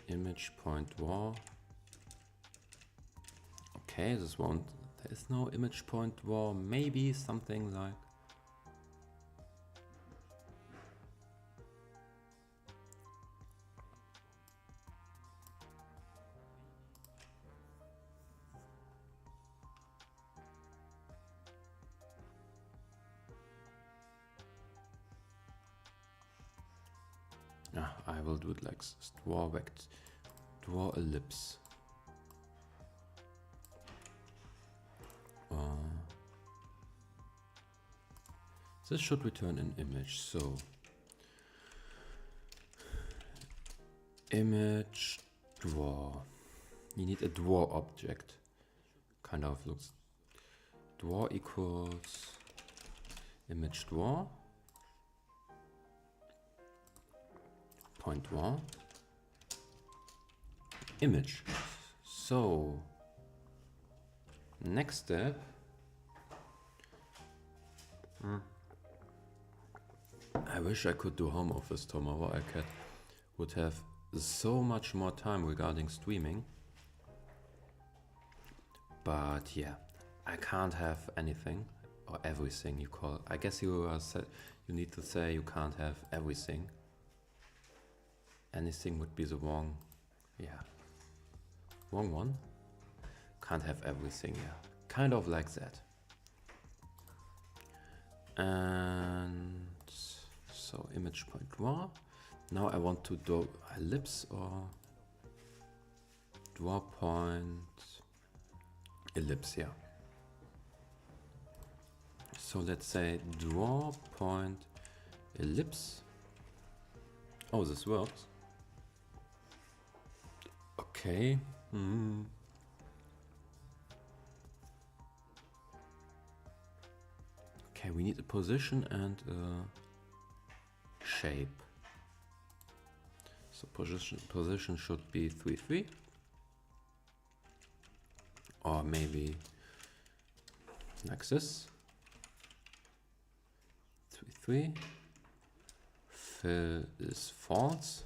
image point draw. Okay, this won't, there is no image point draw, maybe something like I will do it like draw ellipse. This should return an image, so image draw. You need a draw object. Kind of looks draw equals image draw. Point draw image. So next step, I wish I could do home office tomorrow. I would have so much more time regarding streaming. But yeah, I can't have anything or everything you call. I guess you need to say you can't have everything. Anything would be the wrong, yeah, wrong one. Can't have everything, yeah, kind of like that. And so image point draw. Now I want to do ellipse or draw point ellipse, yeah. So let's say draw point ellipse. Oh, this works. Okay. Okay, we need a position and a shape. So position should be 3, 3. Or maybe like this. 3, 3. Fill is false.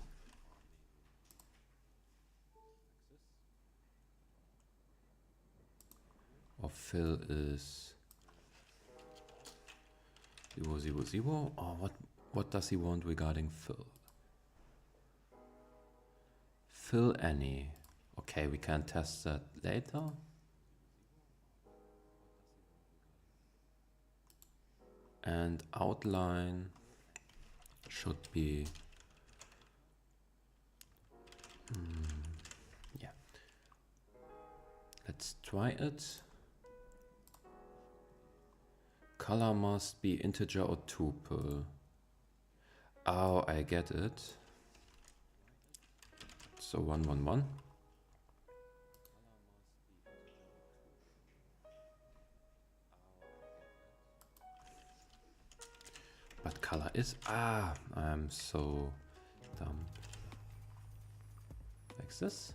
Or fill is 0, 0, 0. Or what does he want regarding fill? Fill any. Okay, we can test that later. And outline should be yeah. Let's try it. Color must be integer or tuple. Oh, I get it. So 1, 1, 1. But color is, I'm so dumb. Like this.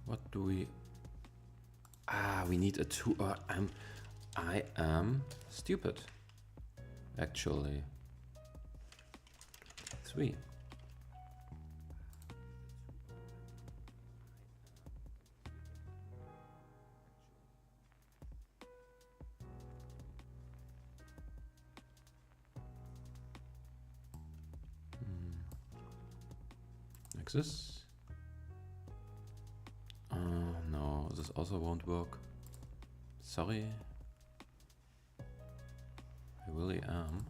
What do we, we need a 2, I am stupid, actually. 3. Like this. No, this also won't work. Sorry. I really am.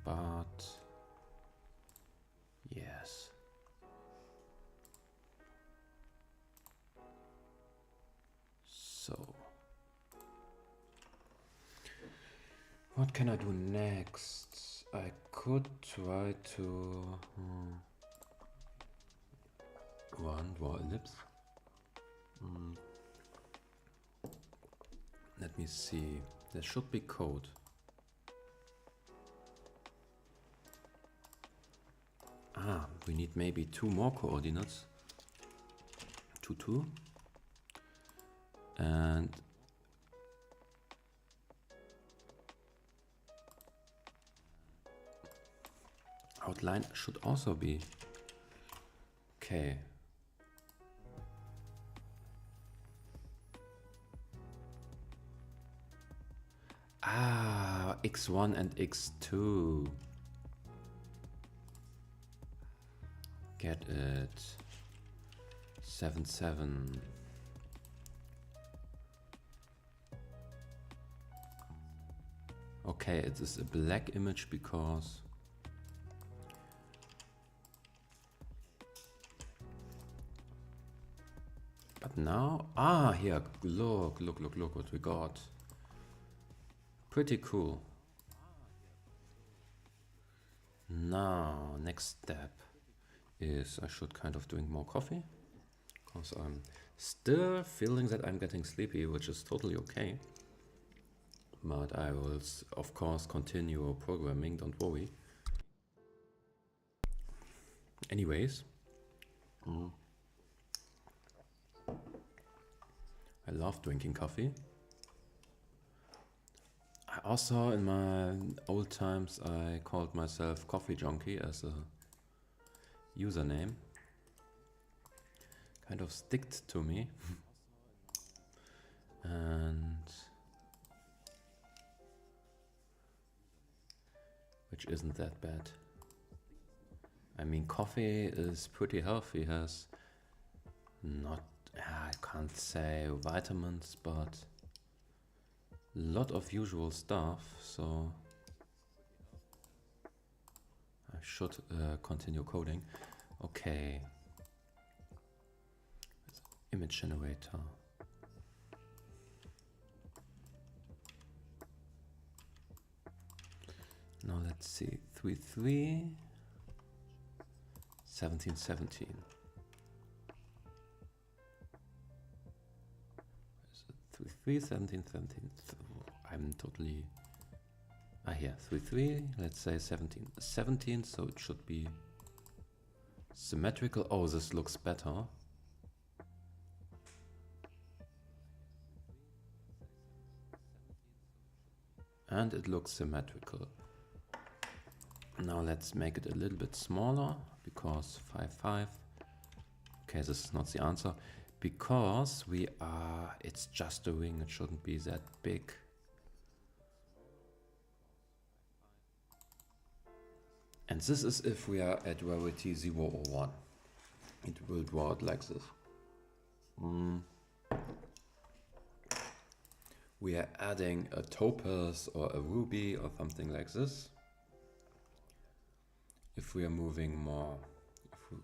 But yes. So what can I do next? I could try to draw ellipse. Let me see. There should be code. We need maybe 2 more coordinates. 2, 2. And outline should also be okay. X1 and X2. Get it. 7, 7. Okay, it is a black image because but now, here, look what we got. Pretty cool. Now, next step is I should kind of drink more coffee because I'm still feeling that I'm getting sleepy, which is totally okay. But I will, of course, continue programming, don't worry. Anyways, I love drinking coffee. I also, in my old times, I called myself coffee junkie as a username kind of sticked to me. And which isn't that bad. I mean, coffee is pretty healthy, has not, I can't say vitamins, but a lot of usual stuff, so I should continue coding. Okay. Image generator. Now let's see, 3.3, 17.17. 3.3, 17.17. I'm totally... here, 3.3, let's say 17.17, so it should be symmetrical. Oh, this looks better. And it looks symmetrical. Now let's make it a little bit smaller, because 5.5. Okay, this is not the answer. Because we are, it's just a ring, it shouldn't be that big. And this is if we are at rarity 0 or 1. It will draw it like this. We are adding a topaz or a ruby or something like this. If we are moving more,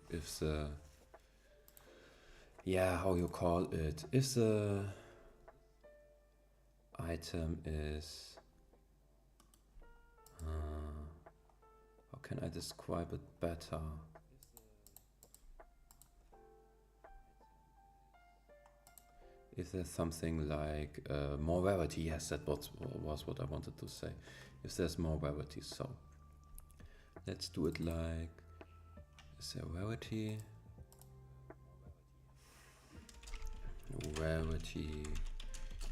if the, yeah, how you call it, if the item is, how can I describe it better? If there's something like more rarity, yes, that was what I wanted to say. If there's more rarity, so let's do it like, is there rarity? Rarity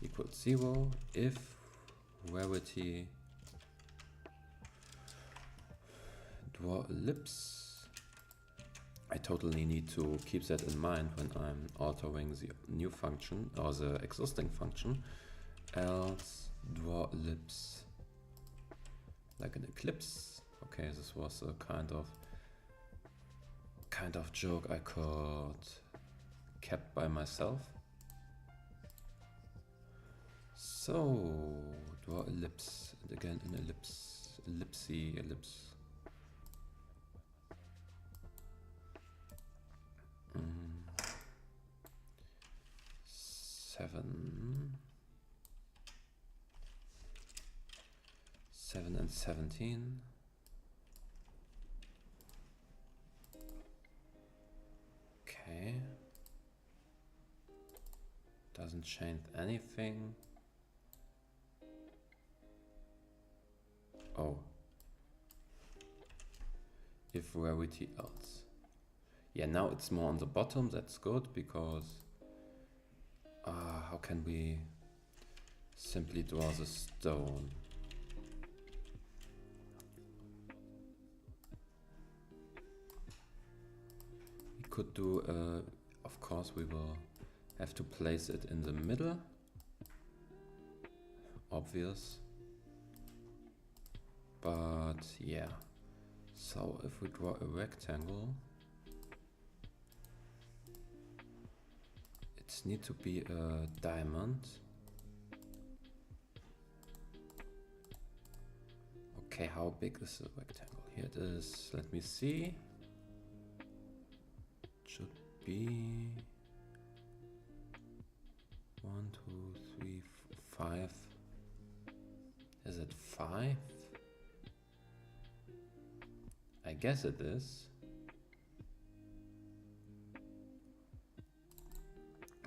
equals 0 if rarity draw ellipse. I totally need to keep that in mind when I'm altering the new function or the existing function. Else draw ellipse like an eclipse. Okay, this was a kind of joke I could kept by myself. So draw ellipse, and again an ellipse, ellipse. 7 and 17. Okay. Doesn't change anything. Oh. If rarity else. Yeah, now it's more on the bottom, that's good, because how can we simply draw the stone? We could do, of course we will have to place it in the middle, obvious, but yeah. So if we draw a rectangle, it needs to be a diamond. Okay, how big is the rectangle? Here it is. Let me see. It should be 1, 2, 3, 4, 5. Is it 5? I guess it is.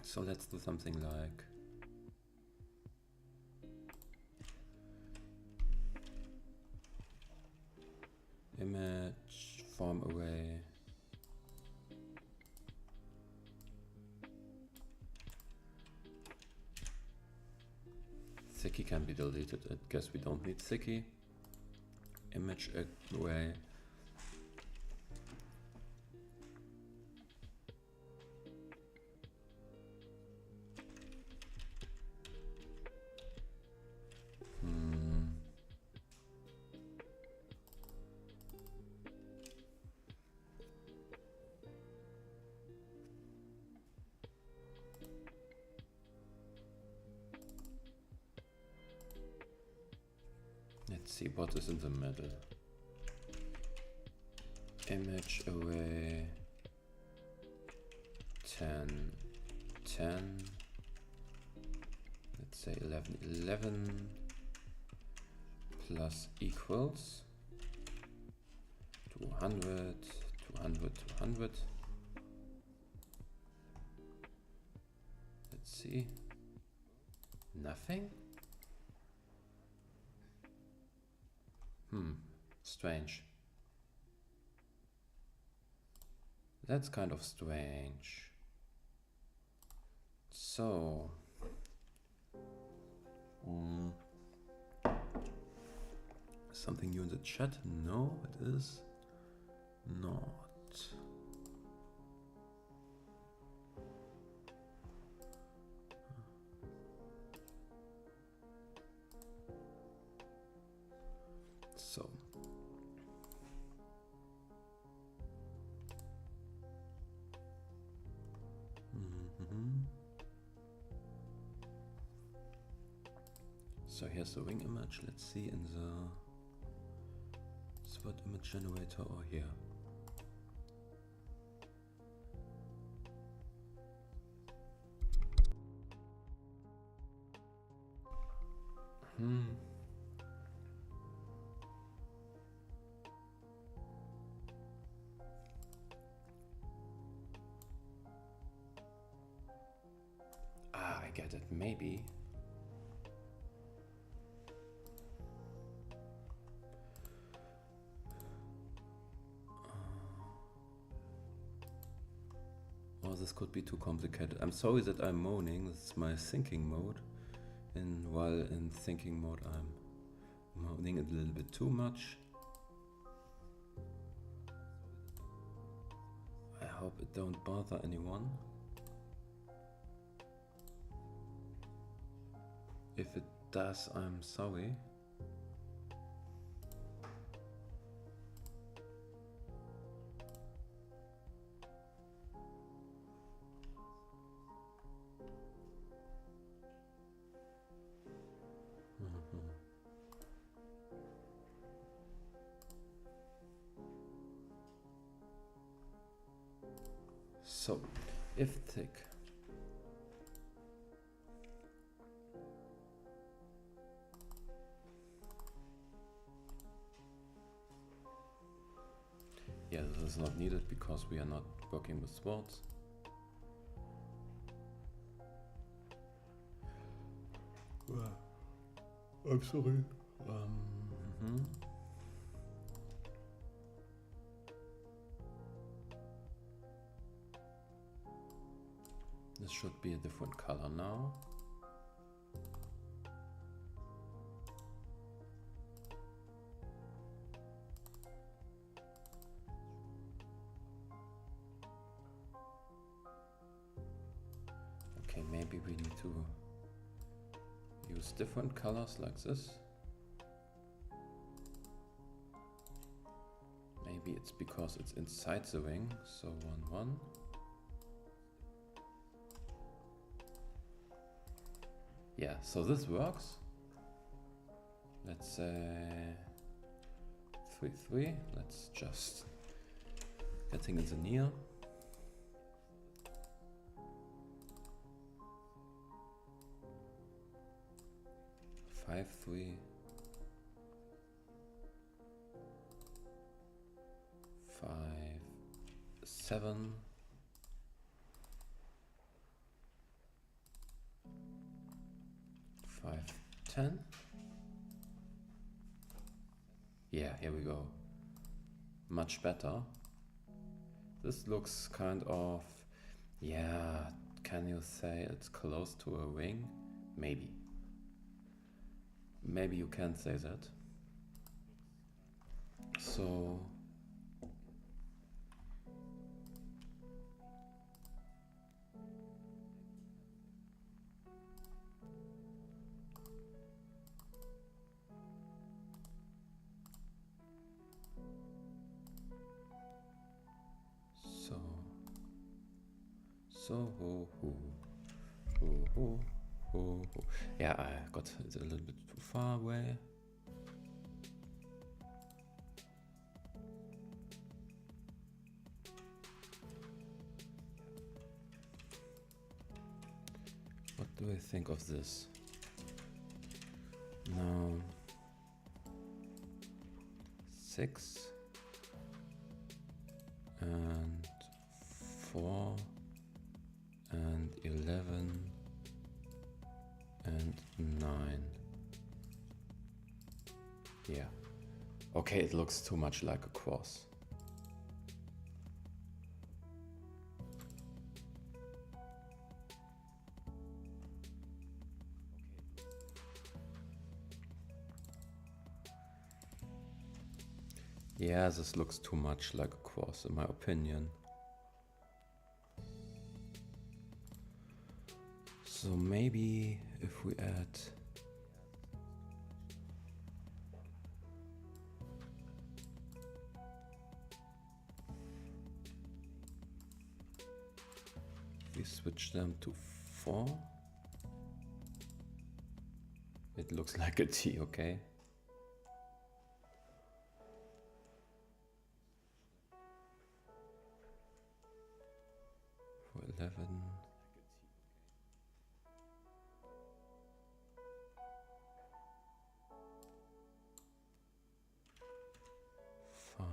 So let's do something like image form array. Thicky can be deleted. I guess we don't need thicky. Image array. Let's see what is in the middle. Image away 10, 10. Let's say 11, 11 plus equals 200, 200, 200. Let's see. Nothing? Strange. That's kind of strange. So, something new in the chat? No, it is not. So. So here's the wing image. Let's see in the spot image generator or here. I get it, maybe. Oh, this could be too complicated. I'm sorry that I'm moaning. This is my thinking mode. And while in thinking mode, I'm moaning a little bit too much. I hope it don't bother anyone. If it does, I'm sorry. So, if thick. Yeah, this is not needed because we are not working with swords. I'm sorry. This should be a different color now. Okay, maybe we need to use different colors like this. Maybe it's because it's inside the ring, so 1, 1. Yeah, so this works. Let's say 3, 3. Let's just getting in the near. 5, 3. 5, 7. 5, 10. Yeah, here we go. Much better. This looks kind of, yeah, can you say it's close to a ring? Maybe. Maybe you can say that. So yeah, I got it a little bit too far away. What do I think of this? Now 6 and 4 and 11 and 9. Yeah. Okay, it looks too much like a cross. Yeah, this looks too much like a cross in my opinion. So maybe if we add we switch them to 4. It looks like a T, okay? For 11. 5,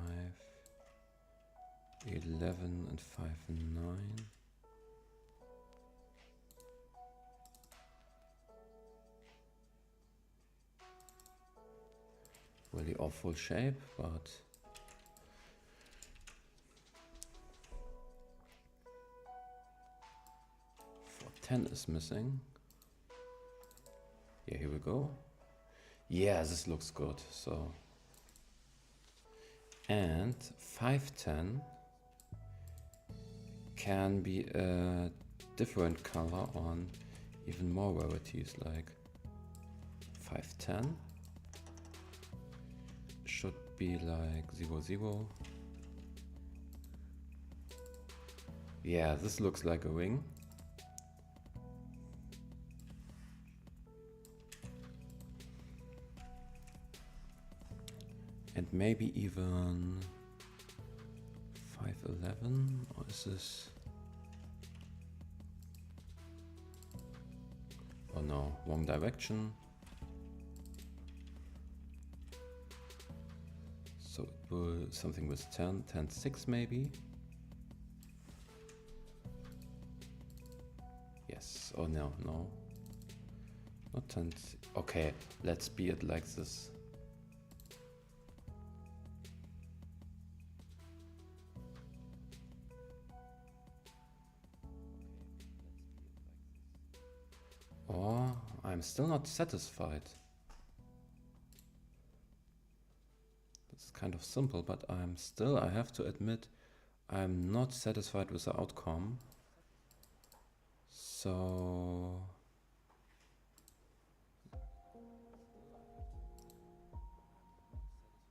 11 and 5 and 9. Really awful shape, but for 10 is missing. Yeah, here we go. Yeah, this looks good. So, and 510 can be a different color on even more rarities, like 510 should be like 00. Yeah, this looks like a ring. And maybe even 511, or is this? Oh no, wrong direction. So it will something with 10, 10, 6 maybe. Yes, oh no, no. Not 10, okay, let's be it like this. Or I'm still not satisfied. It's kind of simple, but I have to admit, I'm not satisfied with the outcome. So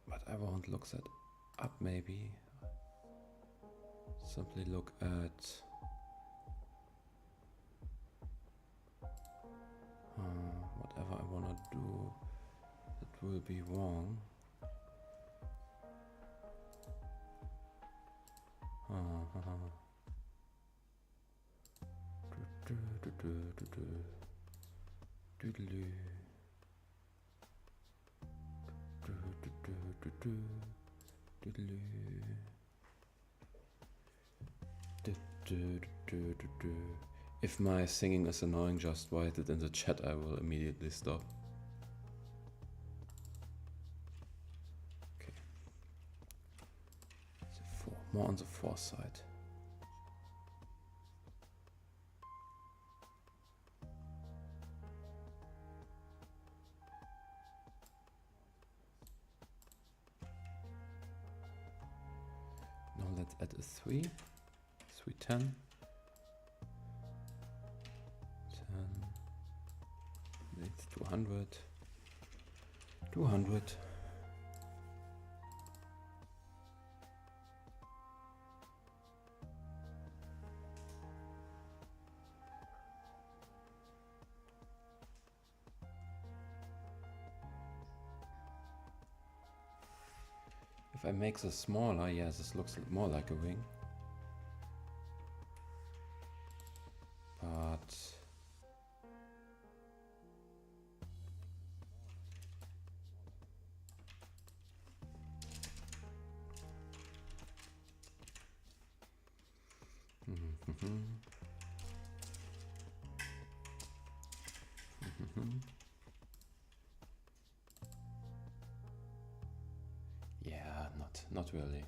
but I won't look that up maybe. Simply look at whatever I wanna do, it will be wrong. If my singing is annoying, just write it in the chat, I will immediately stop. Okay. So more on the 4 side. Now let's add a 3. 3, 10. 10. It's 200. 200. If I make this smaller, yeah, this looks more like a ring. But Yeah, not really.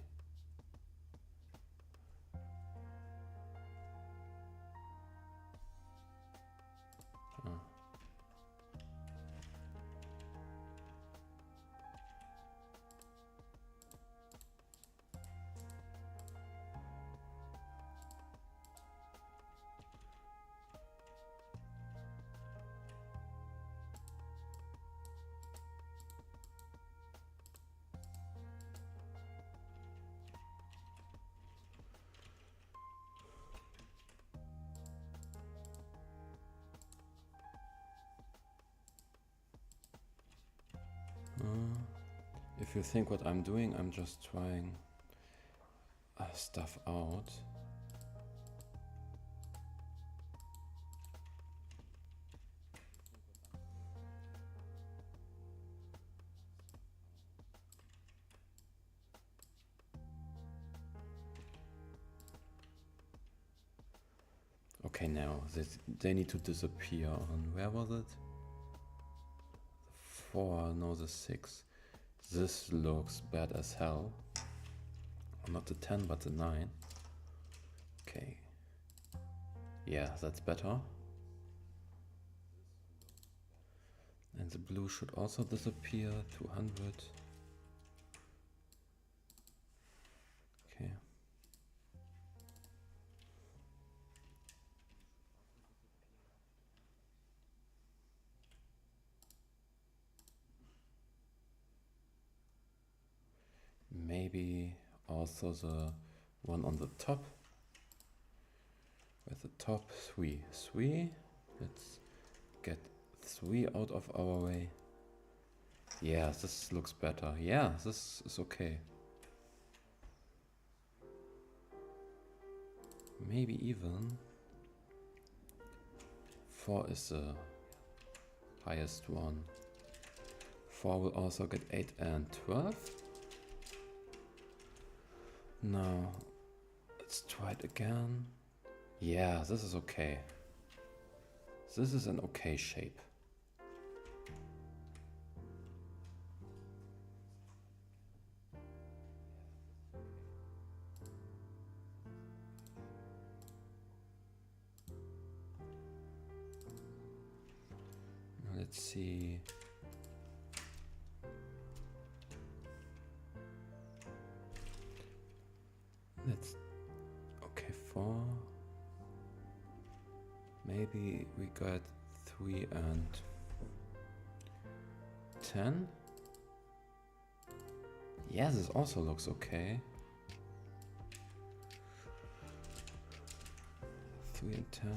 If you think what I'm doing, I'm just trying stuff out. Okay, now they need to disappear on, where was it? The 4, no, the 6. This looks bad as hell. Not the 10, but the 9. Okay. Yeah, that's better. And the blue should also disappear, 200. Okay. Maybe also the one on the top. With the top 3. 3. Let's get 3 out of our way. Yeah, this looks better. Yeah, this is okay. Maybe even 4 is the highest one. 4 will also get 8 and 12. Now, let's try it again. Yeah, this is okay. This is an okay shape. Let's see. Okay, 4. Maybe we got 3 and 10. Yeah, this also looks okay. 3 and 10.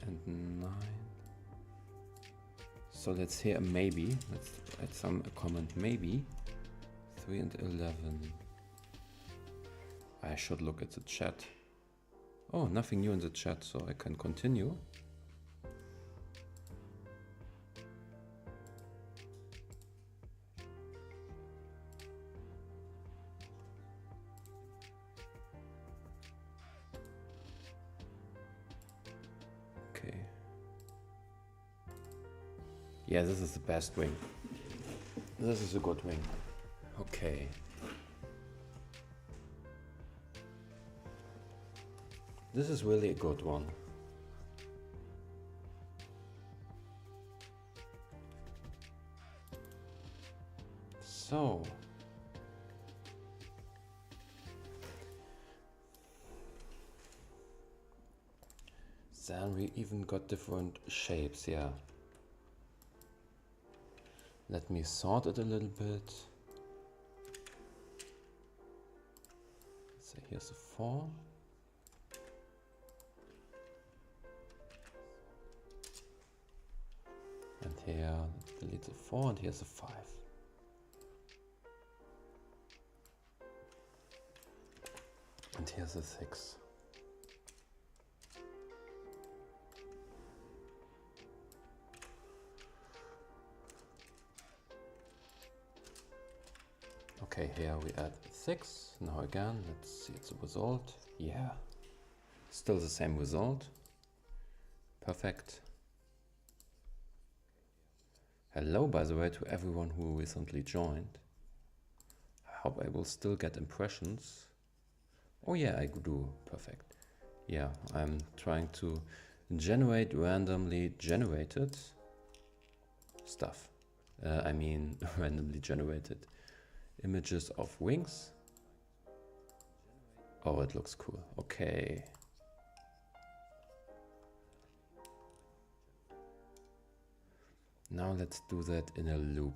And 9. So let's hear a maybe. Let's add some comment maybe. 3 and 11. I should look at the chat. Oh, nothing new in the chat, so I can continue. Okay. Yeah, this is the best wing. This is a good wing. Okay. This is really a good one. So, then we even got different shapes, yeah. Let me sort it a little bit. So here's a 4. And here, delete the 4, and here's a 5. And here's a 6. Okay, here we add 6. Now again, let's see the result. Yeah, still the same result. Perfect. Hello, by the way, to everyone who recently joined. I hope I will still get impressions. Oh yeah, I do. Perfect. Yeah, I'm trying to generate randomly generated stuff. I mean, randomly generated images of wings. Oh, it looks cool. Okay. Now let's do that in a loop.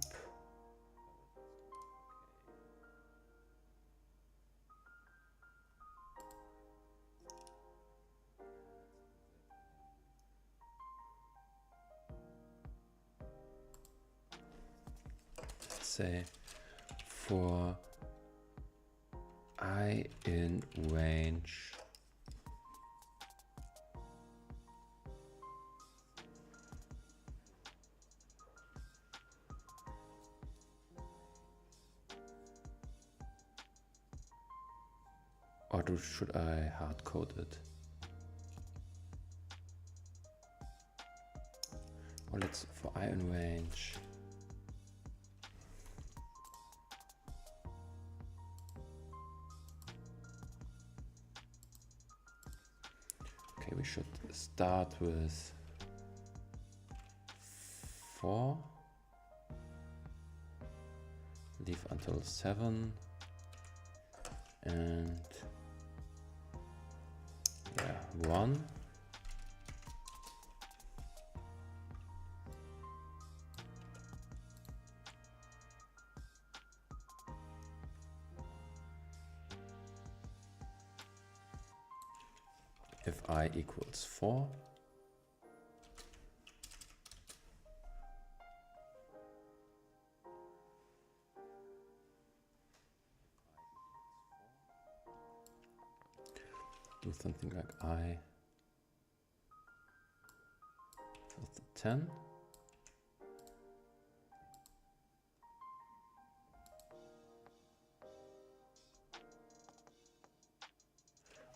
Let's say for I in range or should I hard code it? Or let's for I in range. Okay, we should start with 4, leave until 7, and yeah, 1. If I equals 4, do something like I with 10.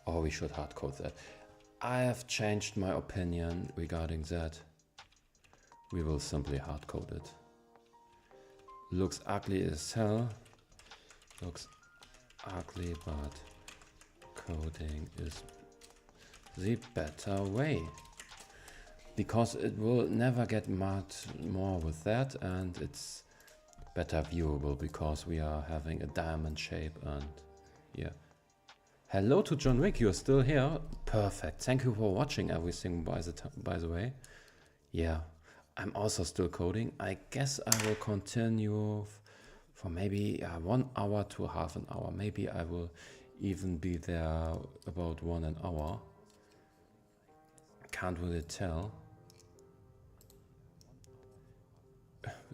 Oh, we should hard code that. I have changed my opinion regarding that. We will simply hard code it. Looks ugly as hell. Looks ugly, but coding is the better way. Because it will never get much more with that, and it's better viewable because we are having a diamond shape. And yeah. Hello to John Wick, you're still here. Perfect. Thank you for watching everything, by the way. Yeah, I'm also still coding. I guess I will continue for maybe 1 hour to half an hour. Maybe I will even be there about 1 hour. Can't really tell.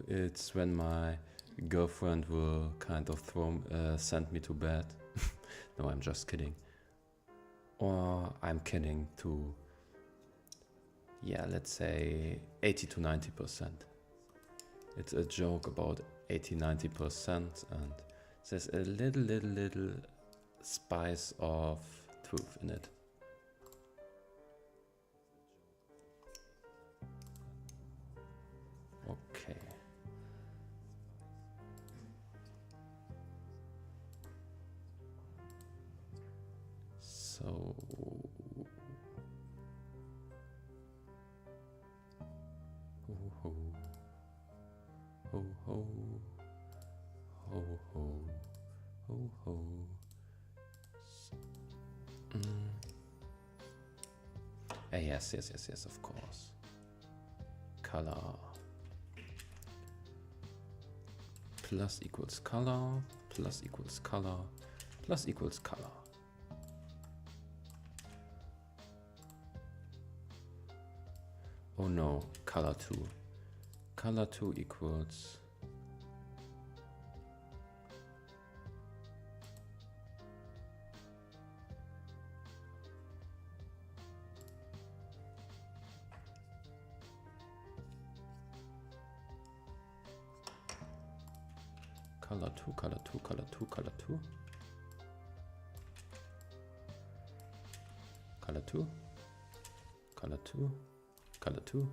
It's when my girlfriend will kind of send me to bed. No, I'm just kidding. Or I'm kidding to, yeah, let's say 80 to 90%. It's a joke about 80-90%, and there's a little spice of truth in it. Okay. So ho ho ho ho ho ho ho. Yes, of course. Color plus equals color plus equals color plus equals color. Oh no, color 2. Color 2 equals color 2, color 2, color 2, color 2. Color 2, color 2, color 2,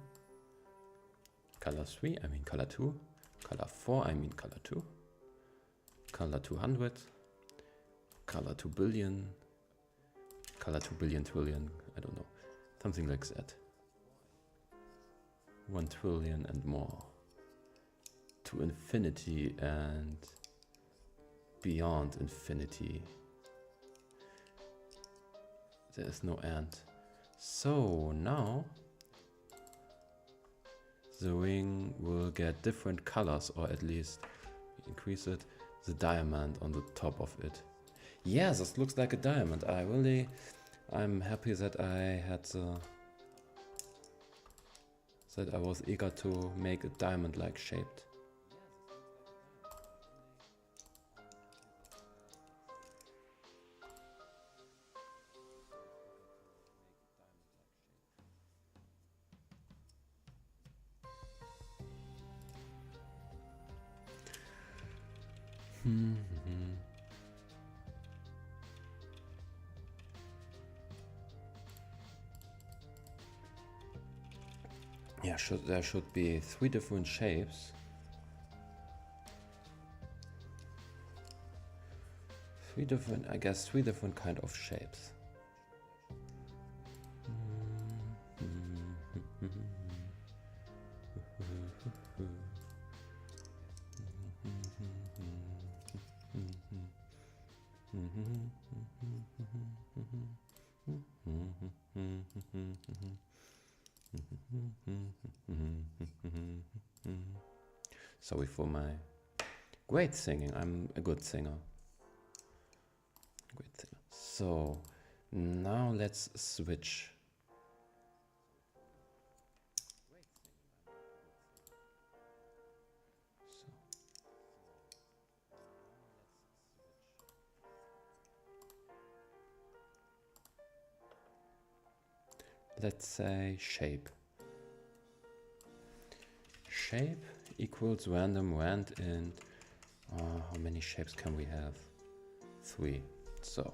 color 3, I mean color 2, color 4, I mean color 2, color 200, color 2 billion, color 2 billion trillion, I don't know, something like that. 1 trillion and more. To infinity and beyond infinity. There is no end. So now the ring will get different colors, or at least increase it, the diamond on the top of it. Yeah, this looks like a diamond. I'm happy that I had that I was eager to make a diamond-like shaped. Yeah, there should be 3 different shapes. 3 different, I guess 3 different kind of shapes. Sorry for my great singing. I'm a good singer. Great singer. So now let's switch. Let's say shape. Shape equals random rand and how many shapes can we have? 3. So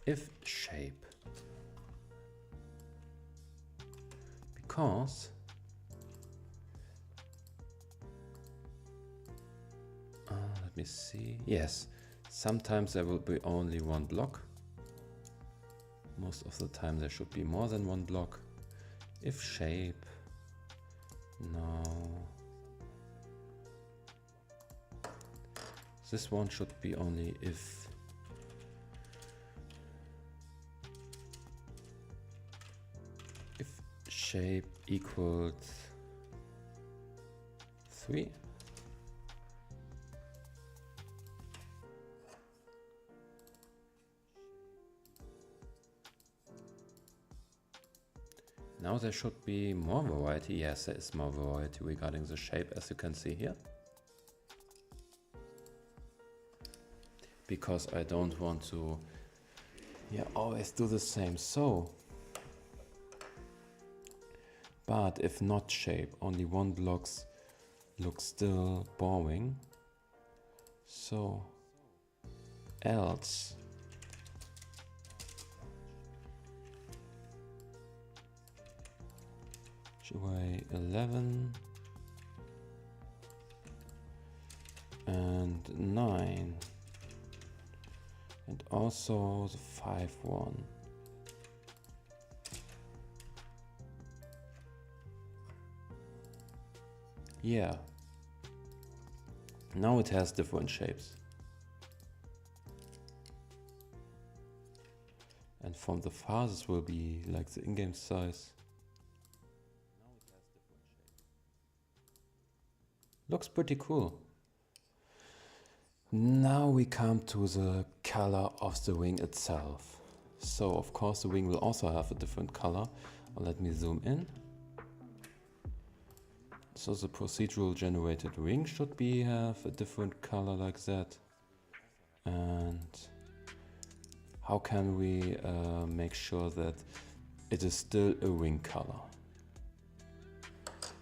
if shape, because let me see. Yes, sometimes there will be only 1 block. Most of the time there should be more than 1 block. If shape, no. This one should be only if shape equals 3. Now there should be more variety. Yes, there is more variety regarding the shape, as you can see here. Because I don't want to always do the same. So, but if not shape, only 1 block looks still boring. So, else way 11 and 9 and also the 5-1. Yeah, now it has different shapes, and from the far this will be like the in-game size. Looks pretty cool. Now we come to the color of the ring itself. So of course the ring will also have a different color. Let me zoom in. So the procedural generated ring should have a different color like that. And how can we make sure that it is still a ring color?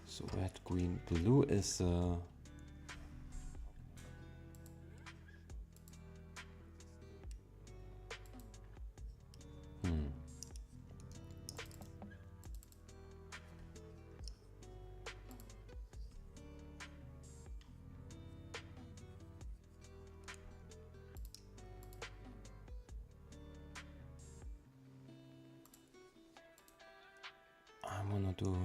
So red, green, blue is do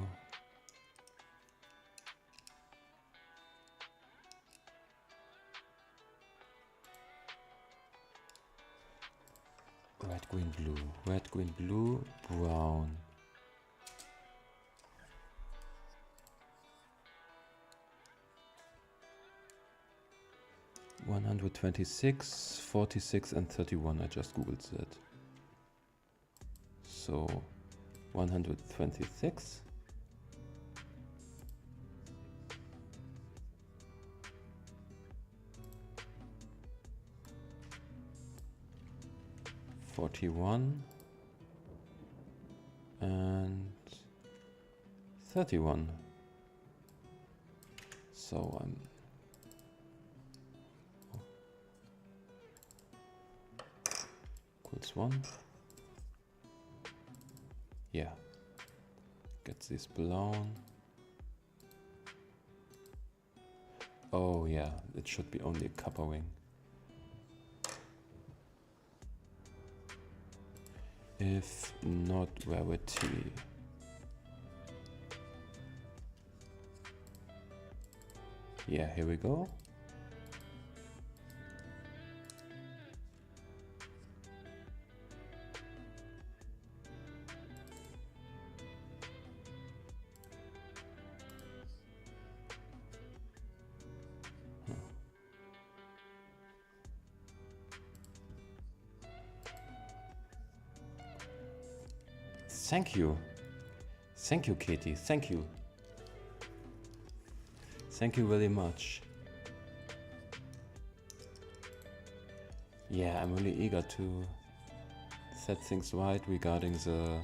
red, green, blue, brown. $126, 46 and 31. I just googled that. So 126. $41 and 31. So I'm equals 1. Yeah. Get this blown. Oh yeah, it should be only a copper wing. If not rarity. Yeah, here we go. Thank you. Thank you, Katie. Thank you. Thank you very much. Yeah, I'm really eager to set things right regarding the...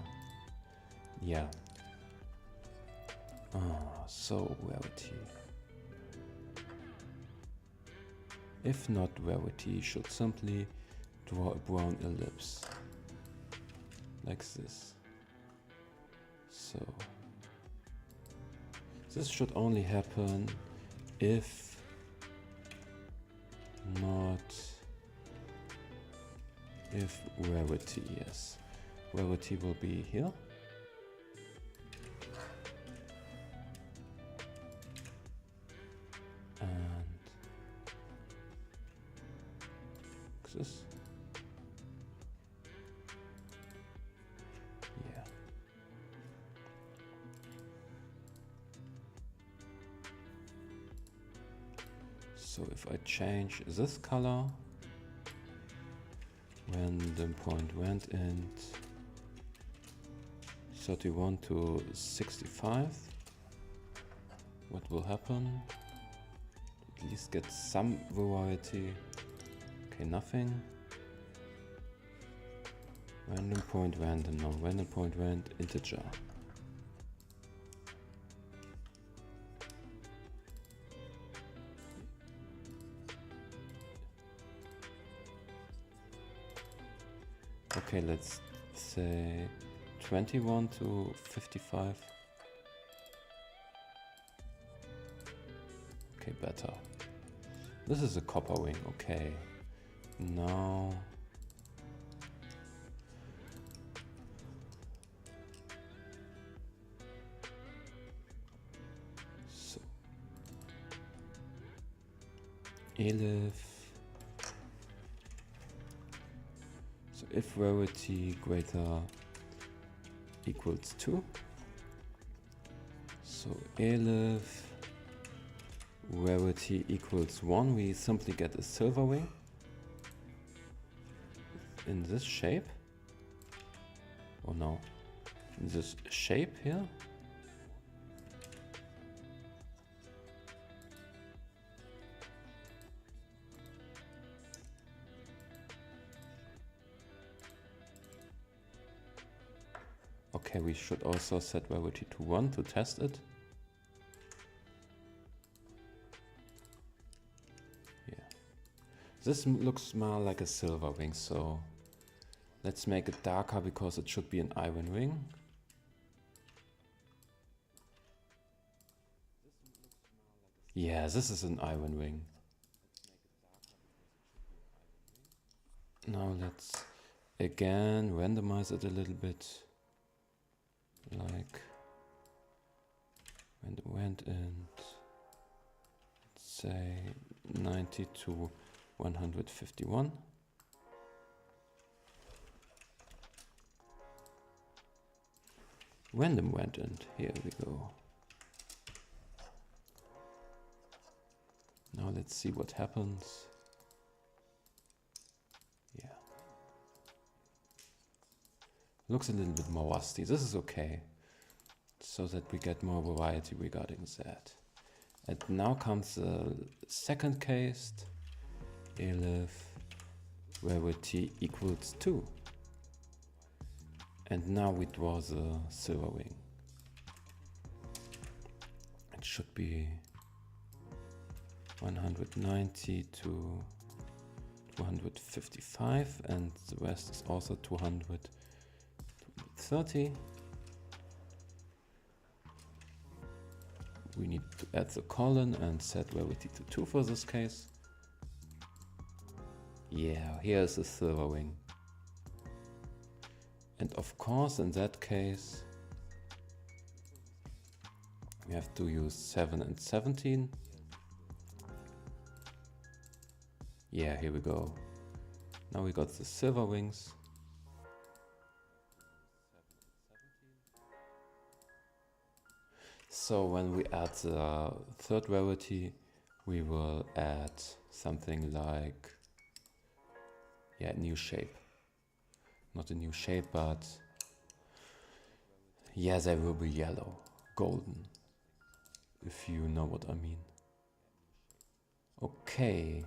Yeah. So rarity. If not rarity, should simply draw a brown ellipse. Like this. So this should only happen if not if rarity, yes. Rarity will be here. And this. So if I change this color, random point rand int 31 to 65, what will happen? At least get some variety. Okay, nothing. Random point random, no, random point rand integer. Okay, let's say 21 to 55. Okay, better. This is a copper wing, okay. Now... So... elif... So if rarity greater equals 2, so elif rarity equals 1, we simply get a silver wing in this shape. Oh no, in this shape here. Okay, we should also set rarity to 1 to test it. Yeah. This looks more like a silver wing, so let's make it darker because it should be an iron wing. Yeah, this is an iron wing. Now let's again randomize it a little bit. Like and went in, say 90 to 151. Random went in, here we go. Now let's see what happens. Yeah. Looks a little bit more rusty. This is okay, so that we get more variety regarding that. And now comes the second case, elif rarity equals 2. And now we draw the silver wing. It should be 190 to 255, and the rest is also 230. We need to add the colon and set rarity to 2 for this case. Yeah, here is the silver wing. And of course, in that case, we have to use 7 and 17. Yeah, here we go. Now we got the silver wings. So when we add the third rarity, we will add something like, yeah, a new shape. Not a new shape, but yeah, they will be yellow, golden, if you know what I mean. Okay.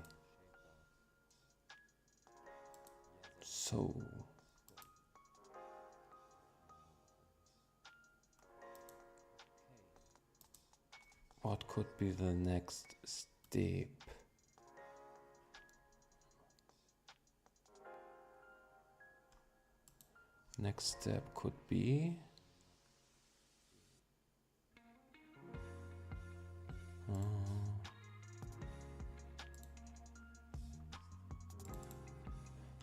So what could be the next step? Next step could be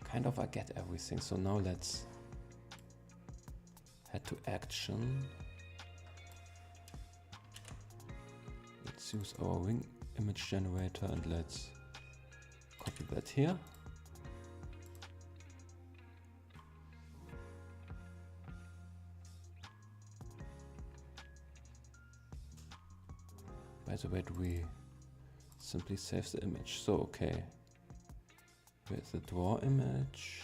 kind of I get everything. So now let's head to action. Let's use our wing image generator and let's copy that here. By the way, do we simply save the image? So, okay. Where's the draw image?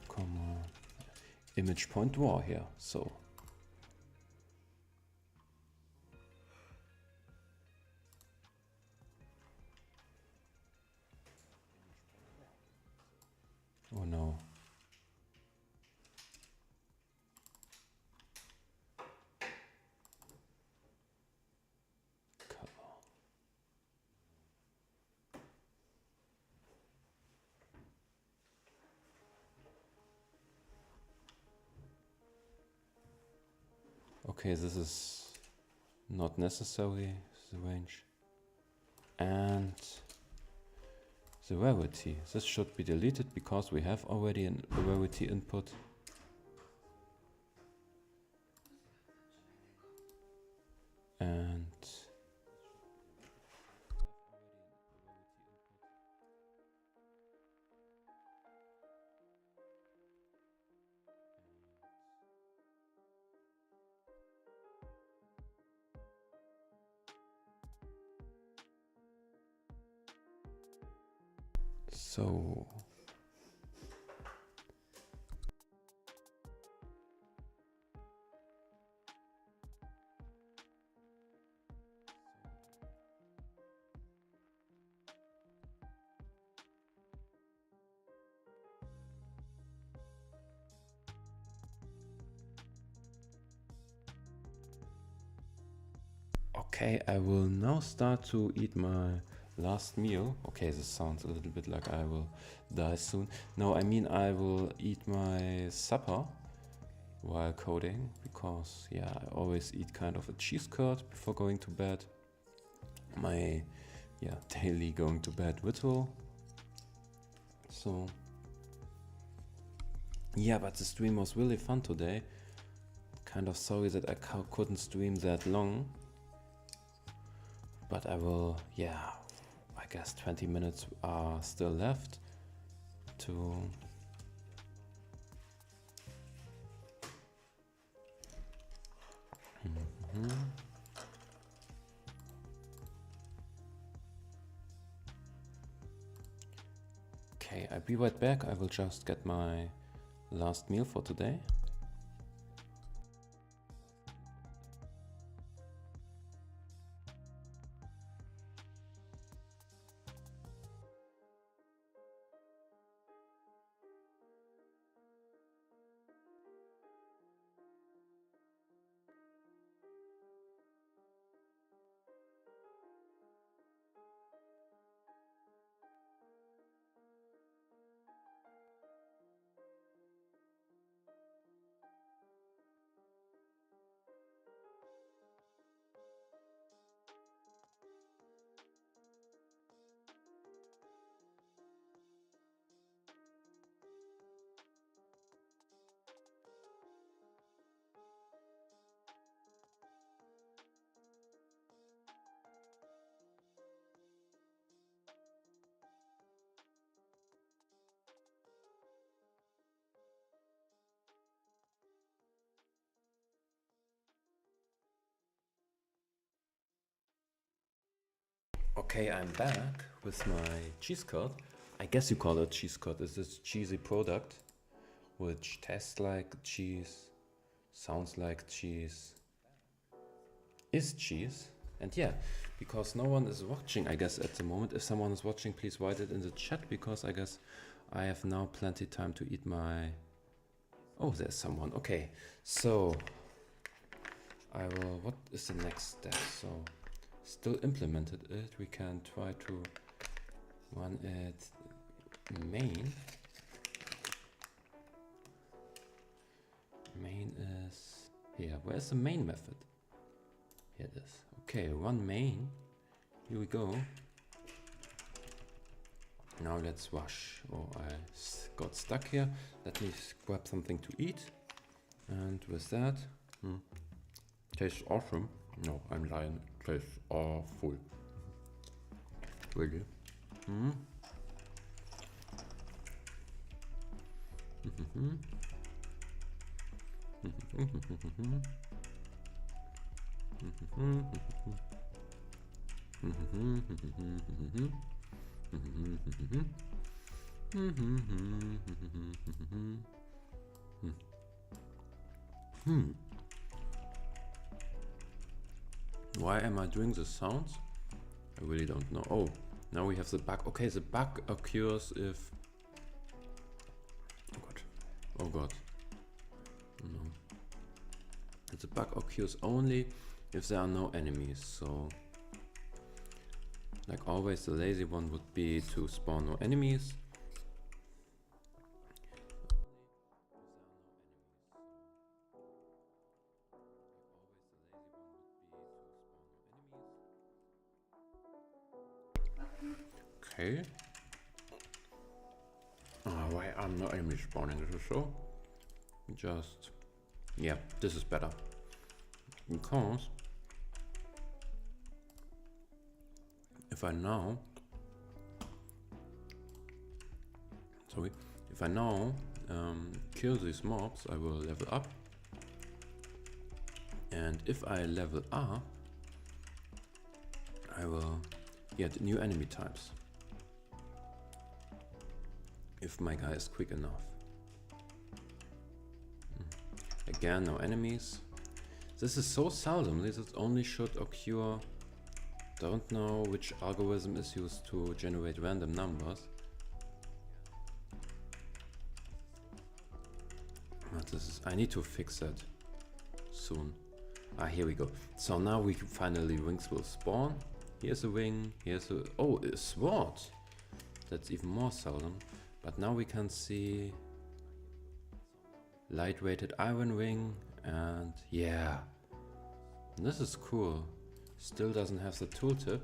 Comma. Image point draw here. So. Oh no. Okay, this is not necessary, the range. And the rarity. This should be deleted because we have already a rarity input. And so okay, I will now start to eat my last meal. Okay, this sounds a little bit like I will die soon. No, I mean I will eat my supper while coding because yeah, I always eat kind of a cheese curd before going to bed. My daily going to bed ritual. So Yeah, but the stream was really fun today. Kind of sorry that I couldn't stream that long. But I will, yeah, I guess 20 minutes are still left to... Okay, I'll be right back. I will just get my last meal for today. Okay, I'm back with my cheese curd. I guess you call it cheese curd. It's this cheesy product which tastes like cheese, sounds like cheese, is cheese. And yeah, because no one is watching, I guess, at the moment. If someone is watching, please write it in the chat, because I guess I have now plenty time to eat my... Oh, there's someone. Okay, so I will... What is the next step? So... Still implemented it. We can try to run it main. Main is here. Where's the main method? Here it is. Okay, run main. Here we go. Now let's wash. Oh, I got stuck here. Let me grab something to eat. And with that, tastes awesome. No, I'm lying. Tastes awful. Really? Why am I doing the sounds? I really don't know. Oh, now we have the bug. Okay, the bug occurs if... Oh god. Oh god. No. The bug occurs only if there are no enemies, so... Like always, the lazy one would be to spawn no enemies. Okay. Why are no enemies spawning? This is so... Just... Yeah, this is better. Because... If I now... Sorry. If I now kill these mobs, I will level up. And if I level up, I will get new enemy types. If my guy is quick enough. Again, no enemies. This is so seldom. This only should occur. Don't know which algorithm is used to generate random numbers. But this is... I need to fix that soon. Ah, here we go. So now we finally wings will spawn. Here's a wing. Here's a... Oh, a sword. That's even more seldom. But now we can see light-weighted iron wing, and yeah, this is cool. Still doesn't have the tooltip.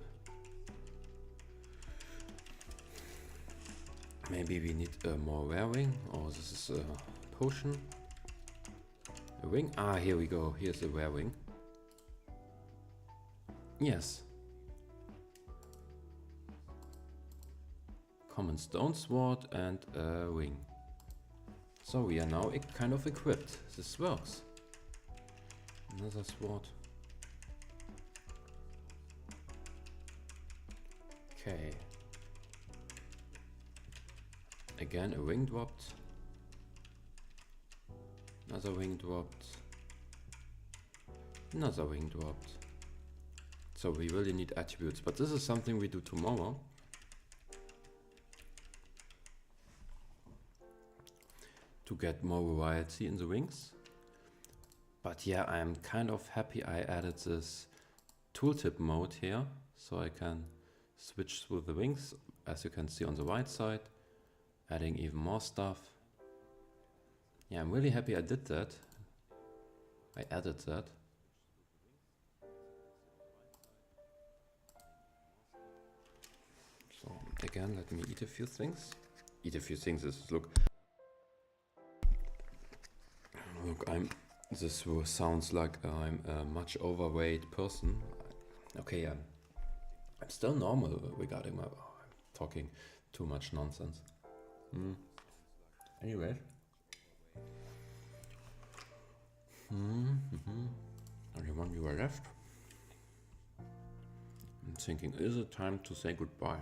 Maybe we need a more rare wing, or this is potion. A wing. Ah, here we go. Here's a rare wing. Yes. Common stone sword and a wing. So we are now kind of equipped. This works. Another sword. Okay. Again, a wing dropped. Another wing dropped. Another wing dropped. So we really need attributes, but this is something we do tomorrow. To get more variety in the wings. But yeah, I'm kind of happy I added this tooltip mode here, so I can switch through the wings, as you can see on the right side, adding even more stuff. Yeah, I'm really happy I did that. I added that. So again, let me eat a few things. Eat a few things. Look, this sounds like I'm a much overweight person. Okay, I'm still normal regarding my. Oh, I'm talking too much nonsense. Anyway. Only one viewer left. I'm thinking, is it time to say goodbye?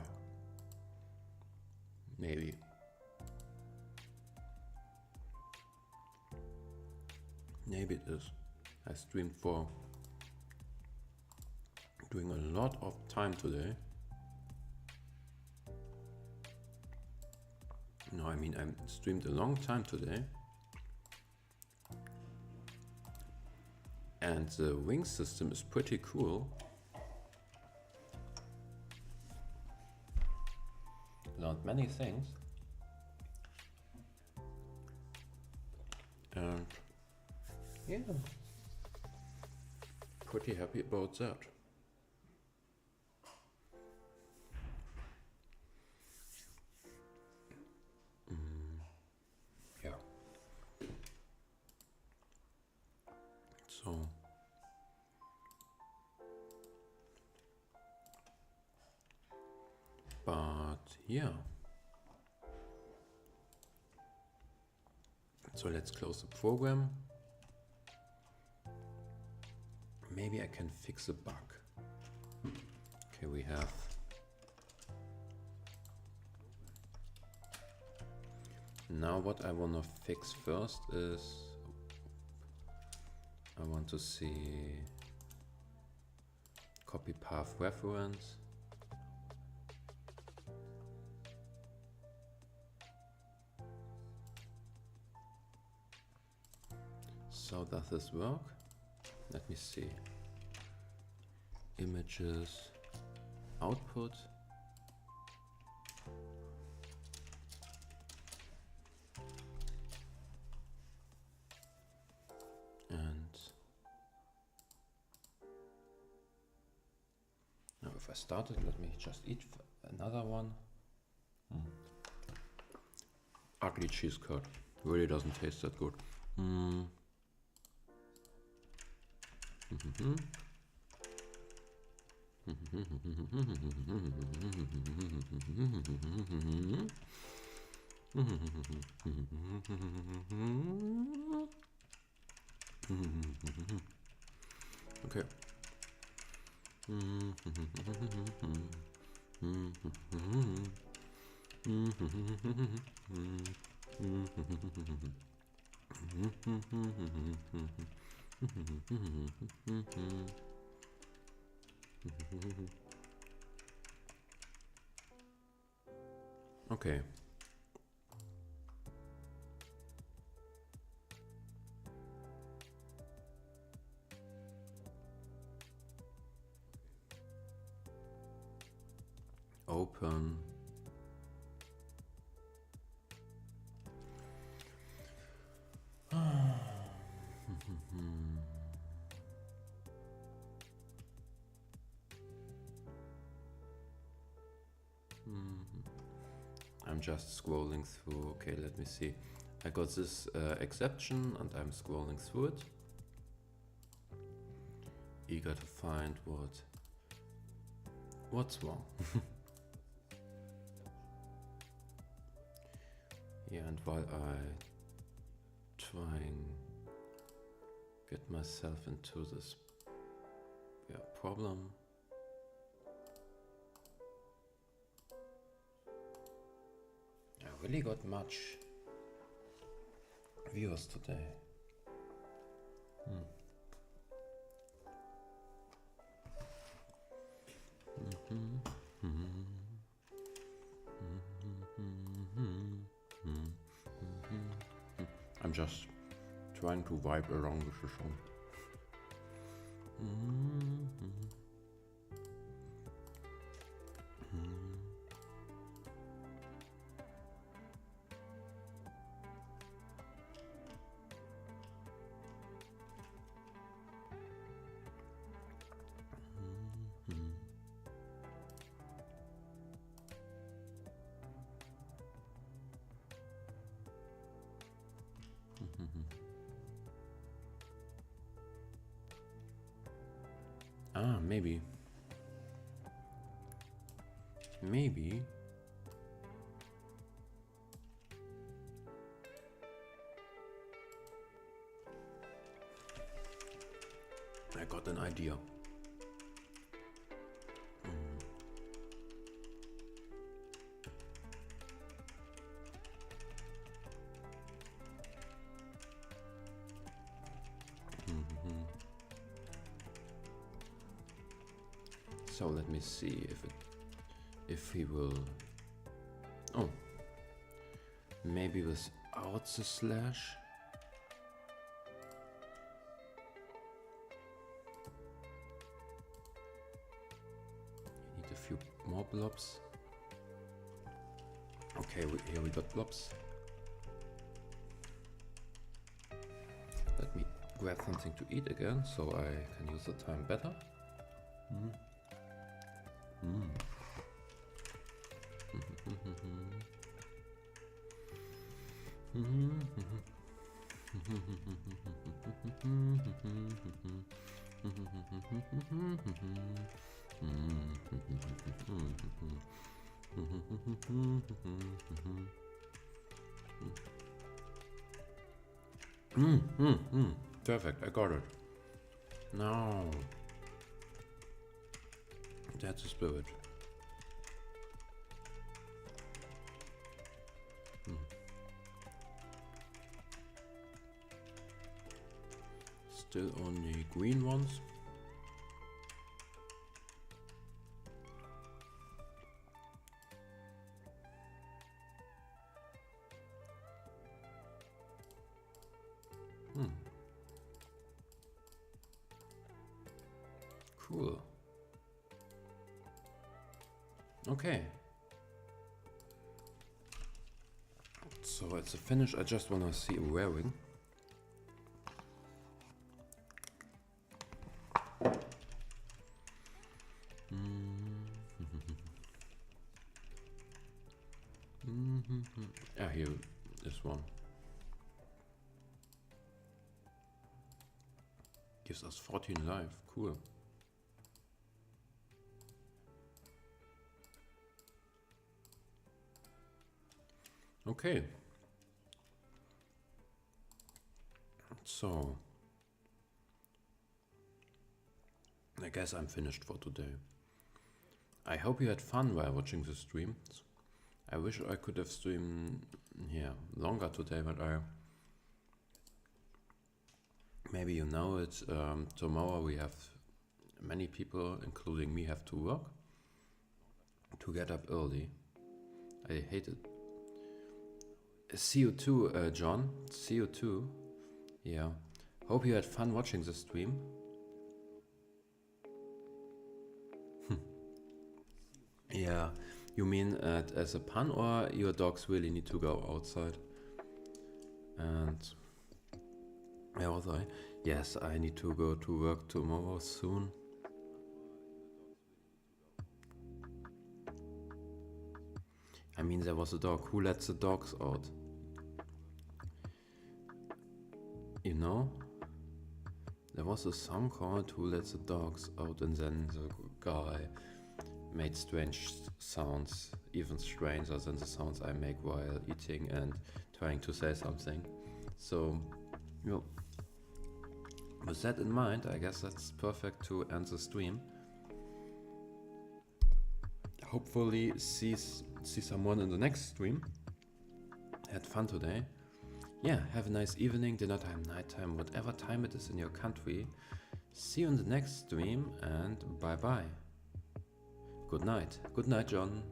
Maybe. Maybe it is. I streamed for doing a lot of time today. No, I mean I streamed a long time today. And the wing system is pretty cool. Learned many things. And yeah, pretty happy about that. Yeah. So but yeah. So let's close the program. Maybe I can fix a bug. Okay, we have now what I want to fix first is I want to see copy path reference. So does this work? Let me see. Images, output. And now if I started, let me just eat another one. Ugly cheese curd. Really doesn't taste that good. Okay. Okay. Open. I'm just scrolling through. Okay, let me see. I got this exception and I'm scrolling through it. Eager to find what's wrong. Yeah, and while I try and get myself into this problem, I really got much viewers today. I'm just trying to vibe along with the song. Maybe. I got an idea. So let me see if he will. Oh, maybe without the slash. Need a few more blobs. Okay, here we got blobs. Let me grab something to eat again, so I can use the time better. Perfect, I got it. Now, that's the spirit. Still only green ones. Cool. Okay. So it's a finish. I just want to see wearing. Here is one. Gives us 14 life. Cool. Okay. So I guess I'm finished for today. I hope you had fun while watching the stream. I wish I could have streamed longer today, but maybe you know it. Tomorrow we have many people, including me, have to work to get up early. I hate it. See you too, John. See you too. Yeah. Hope you had fun watching the stream. Yeah. You mean as a pun, or your dogs really need to go outside? And where was I? Yes, I need to go to work tomorrow soon. I mean, there was a dog. Who lets the dogs out? know? There was a song called Who Let the Dogs Out, and then the guy made strange sounds, even stranger than the sounds I make while eating and trying to say something. So, yeah. With that in mind, I guess that's perfect to end the stream. Hopefully see someone in the next stream. Had fun today. Yeah, have a nice evening, dinner time, nighttime, whatever time it is in your country. See you in the next stream, and bye bye. Good night. Good night, John.